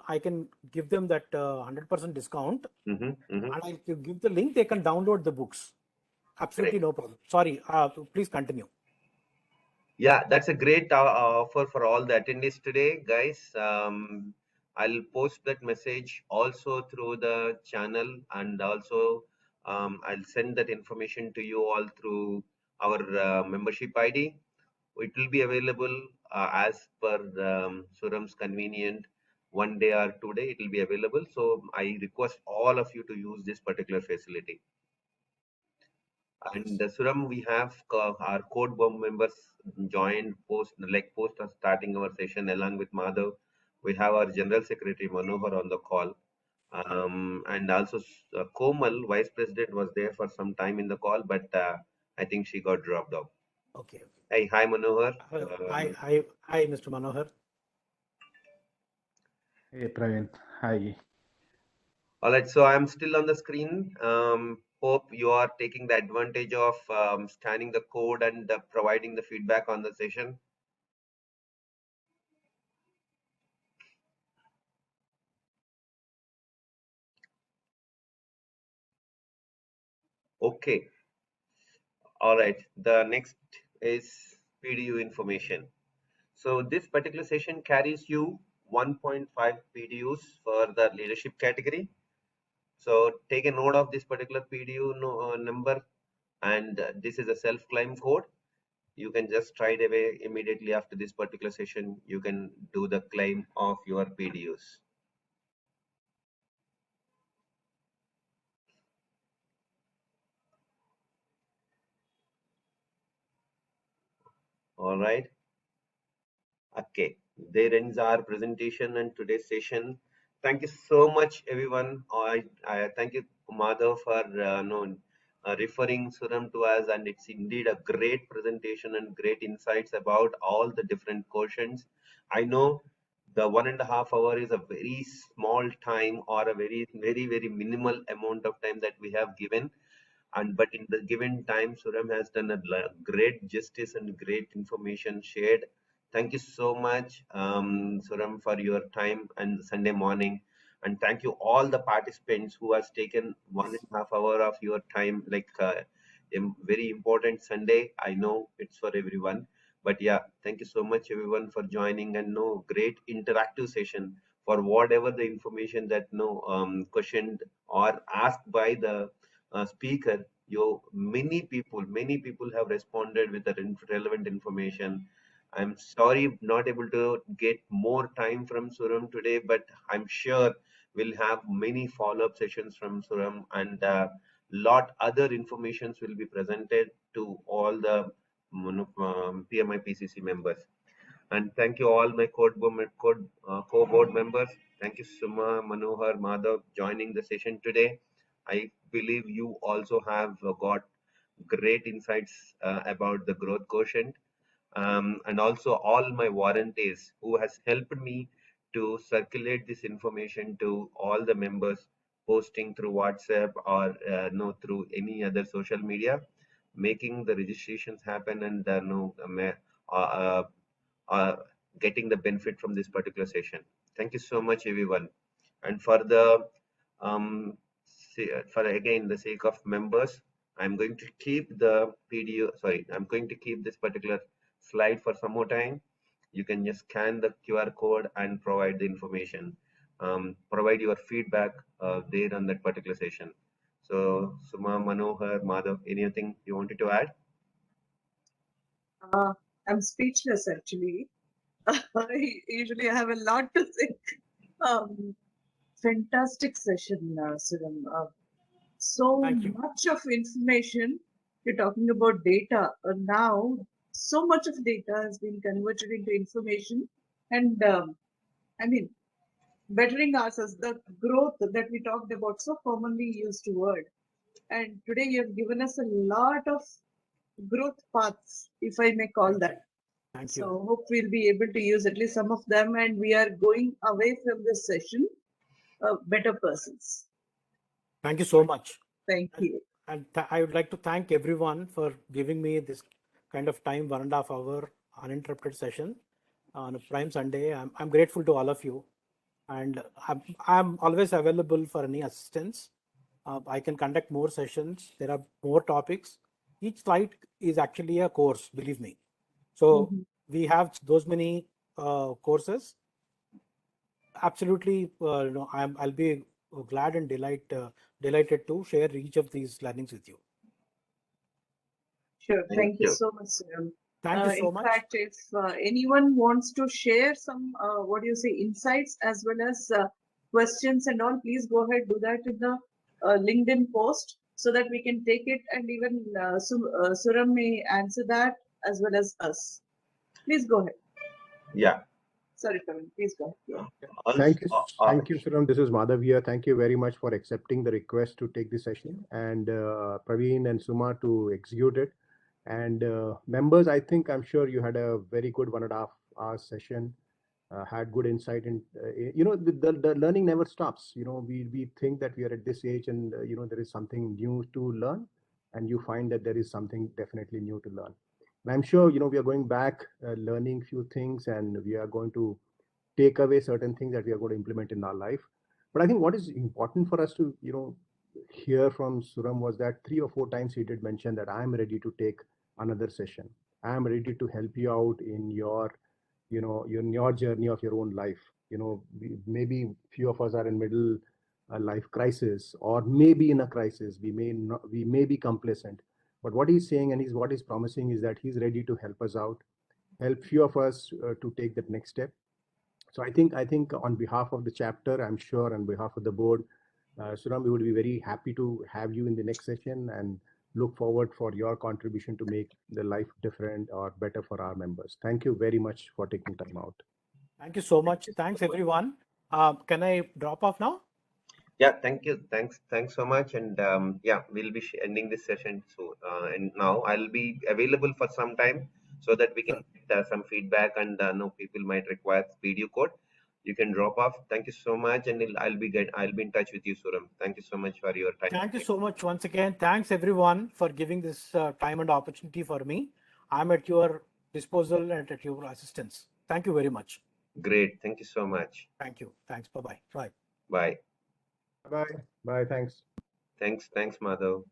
I can give them that 100% discount, and I'll give the link. They can download the books. Absolutely no problem. Sorry, please continue. Yeah, that's a great offer for all the attendees today, guys. I'll post that message also through the channel, and also I'll send that information to you all through our membership ID. It will be available as per Suram's convenient, 1 day or 2 day. It will be available. So I request all of you to use this particular facility. And Suram, we have our code bomb members joined post of starting our session along with Madhav. We have our General Secretary Manohar on the call. And also Komal, Vice President, was there for some time in the call, but I think she got dropped off. Okay. Hey, hi Manohar. Hi, Mr. Manohar. Hey, Praveen. Hi. All right, so I'm still on the screen. Hope you are taking the advantage of scanning the code and providing the feedback on the session. Okay. All right. The next is Pdu Information. So this particular session carries you 1.5 PDUs for the leadership category. So take a note of this particular PDU number, and this is a self-climb code. You can just try it away immediately after this particular session. You can do the claim of your PDUs. All right. Okay, there ends our presentation and today's session. Thank you so much, everyone. I thank you, Madhav, for referring Suram to us, and it's indeed a great presentation and great insights about all the different quotients. I know the 1.5 hour is a very small time or a very, very, very minimal amount of time that we have given. But in the given time, Suram has done a great justice and great information shared. Thank you so much, Suram, for your time and Sunday morning. And thank you all the participants who has taken 1.5 hour of your time, like a very important Sunday. I know it's for everyone, but yeah, thank you so much everyone for joining, and no great interactive session for whatever the information that questioned or asked by the speaker. Many people have responded with the relevant information. I'm sorry not able to get more time from Suram today, but I'm sure we'll have many follow-up sessions from Suram, and lot other informations will be presented to all the PMIPCC members. And thank you all my co-board members. Thank you Suma, Manohar, Madhav joining the session today. I believe you also have got great insights about the growth quotient, and also all my volunteers who has helped me to circulate this information to all the members, posting through WhatsApp or no through any other social media, making the registrations happen, and uh, uh, getting the benefit from this particular session. Thank you so much, everyone. And for the for again the sake of members, I'm going to keep the PDU. Sorry, I'm going to keep this particular slide for some more time. You can just scan the QR code and provide the information. Provide your feedback there on that particular session. So, Suma, Manohar, Madhav, anything you wanted to add? I'm speechless actually. Usually I have a lot to say. Fantastic session, Suram. So much of information. You're talking about data. Now, so much of data has been converted into information, and I mean, bettering ourselves, the growth that we talked about, so commonly used word. And today you have given us a lot of growth paths, if I may call that. Thank you. So hope we'll be able to use at least some of them, and we are going away from this session better persons. Thank you so much. Thank you. And I would like to thank everyone for giving me this kind of time, 1.5 hour uninterrupted session on a prime Sunday. I'm grateful to all of you, and I'm always available for any assistance. I can conduct more sessions. There are more topics. Each slide is actually a course, believe me. So we have those many courses. Absolutely, I'll be glad and delighted to share each of these learnings with you. Sure. Thank you so much, Suram. Thank you so much. In fact, if anyone wants to share some, insights as well as questions and all, please go ahead, do that in the LinkedIn post so that we can take it, and even Suram may answer that as well as us. Please go ahead. Yeah. Sorry, Praveen. Please go ahead. Thank you, Suram. This is Madhav here. Thank you very much for accepting the request to take this session, and Praveen and Suma to execute it. And members, I'm sure you had a very good 1.5 hour session. Had good insight in, the learning never stops. We think that we are at this age and, there is something new to learn, and you find that there is something definitely new to learn. And I'm sure, we are going back, learning few things, and we are going to take away certain things that we are going to implement in our life. But I think what is important for us to, hear from Suram was that 3 or 4 times he did mention that I'm ready to take another session. I'm ready to help you out in your journey of your own life. Maybe few of us are in middle life crisis, or maybe in a crisis. We may be complacent, but what he's saying and what he's promising is that he's ready to help us out, help few of us to take that next step. So I think on behalf of the chapter, I'm sure on behalf of the board, Suram, we would be very happy to have you in the next session, and look forward for your contribution to make the life different or better for our members. Thank you very much for taking time out. Thank you so much. Thanks, everyone. Can I drop off now? Yeah, thank you. Thanks so much. And yeah, we'll be ending this session soon. And now I'll be available for some time so that we can get some feedback, and know people might require video code. You can drop off. Thank you so much, and I'll be in touch with you, Suram. Thank you so much for your time. Thank you so much once again. Thanks everyone for giving this time and opportunity for me. I'm at your disposal and at your assistance. Thank you very much. Great. Thank you so much. Thank you. Thanks. Bye-bye. Bye. Bye. Bye. Bye. Thanks. Thanks, Madhav.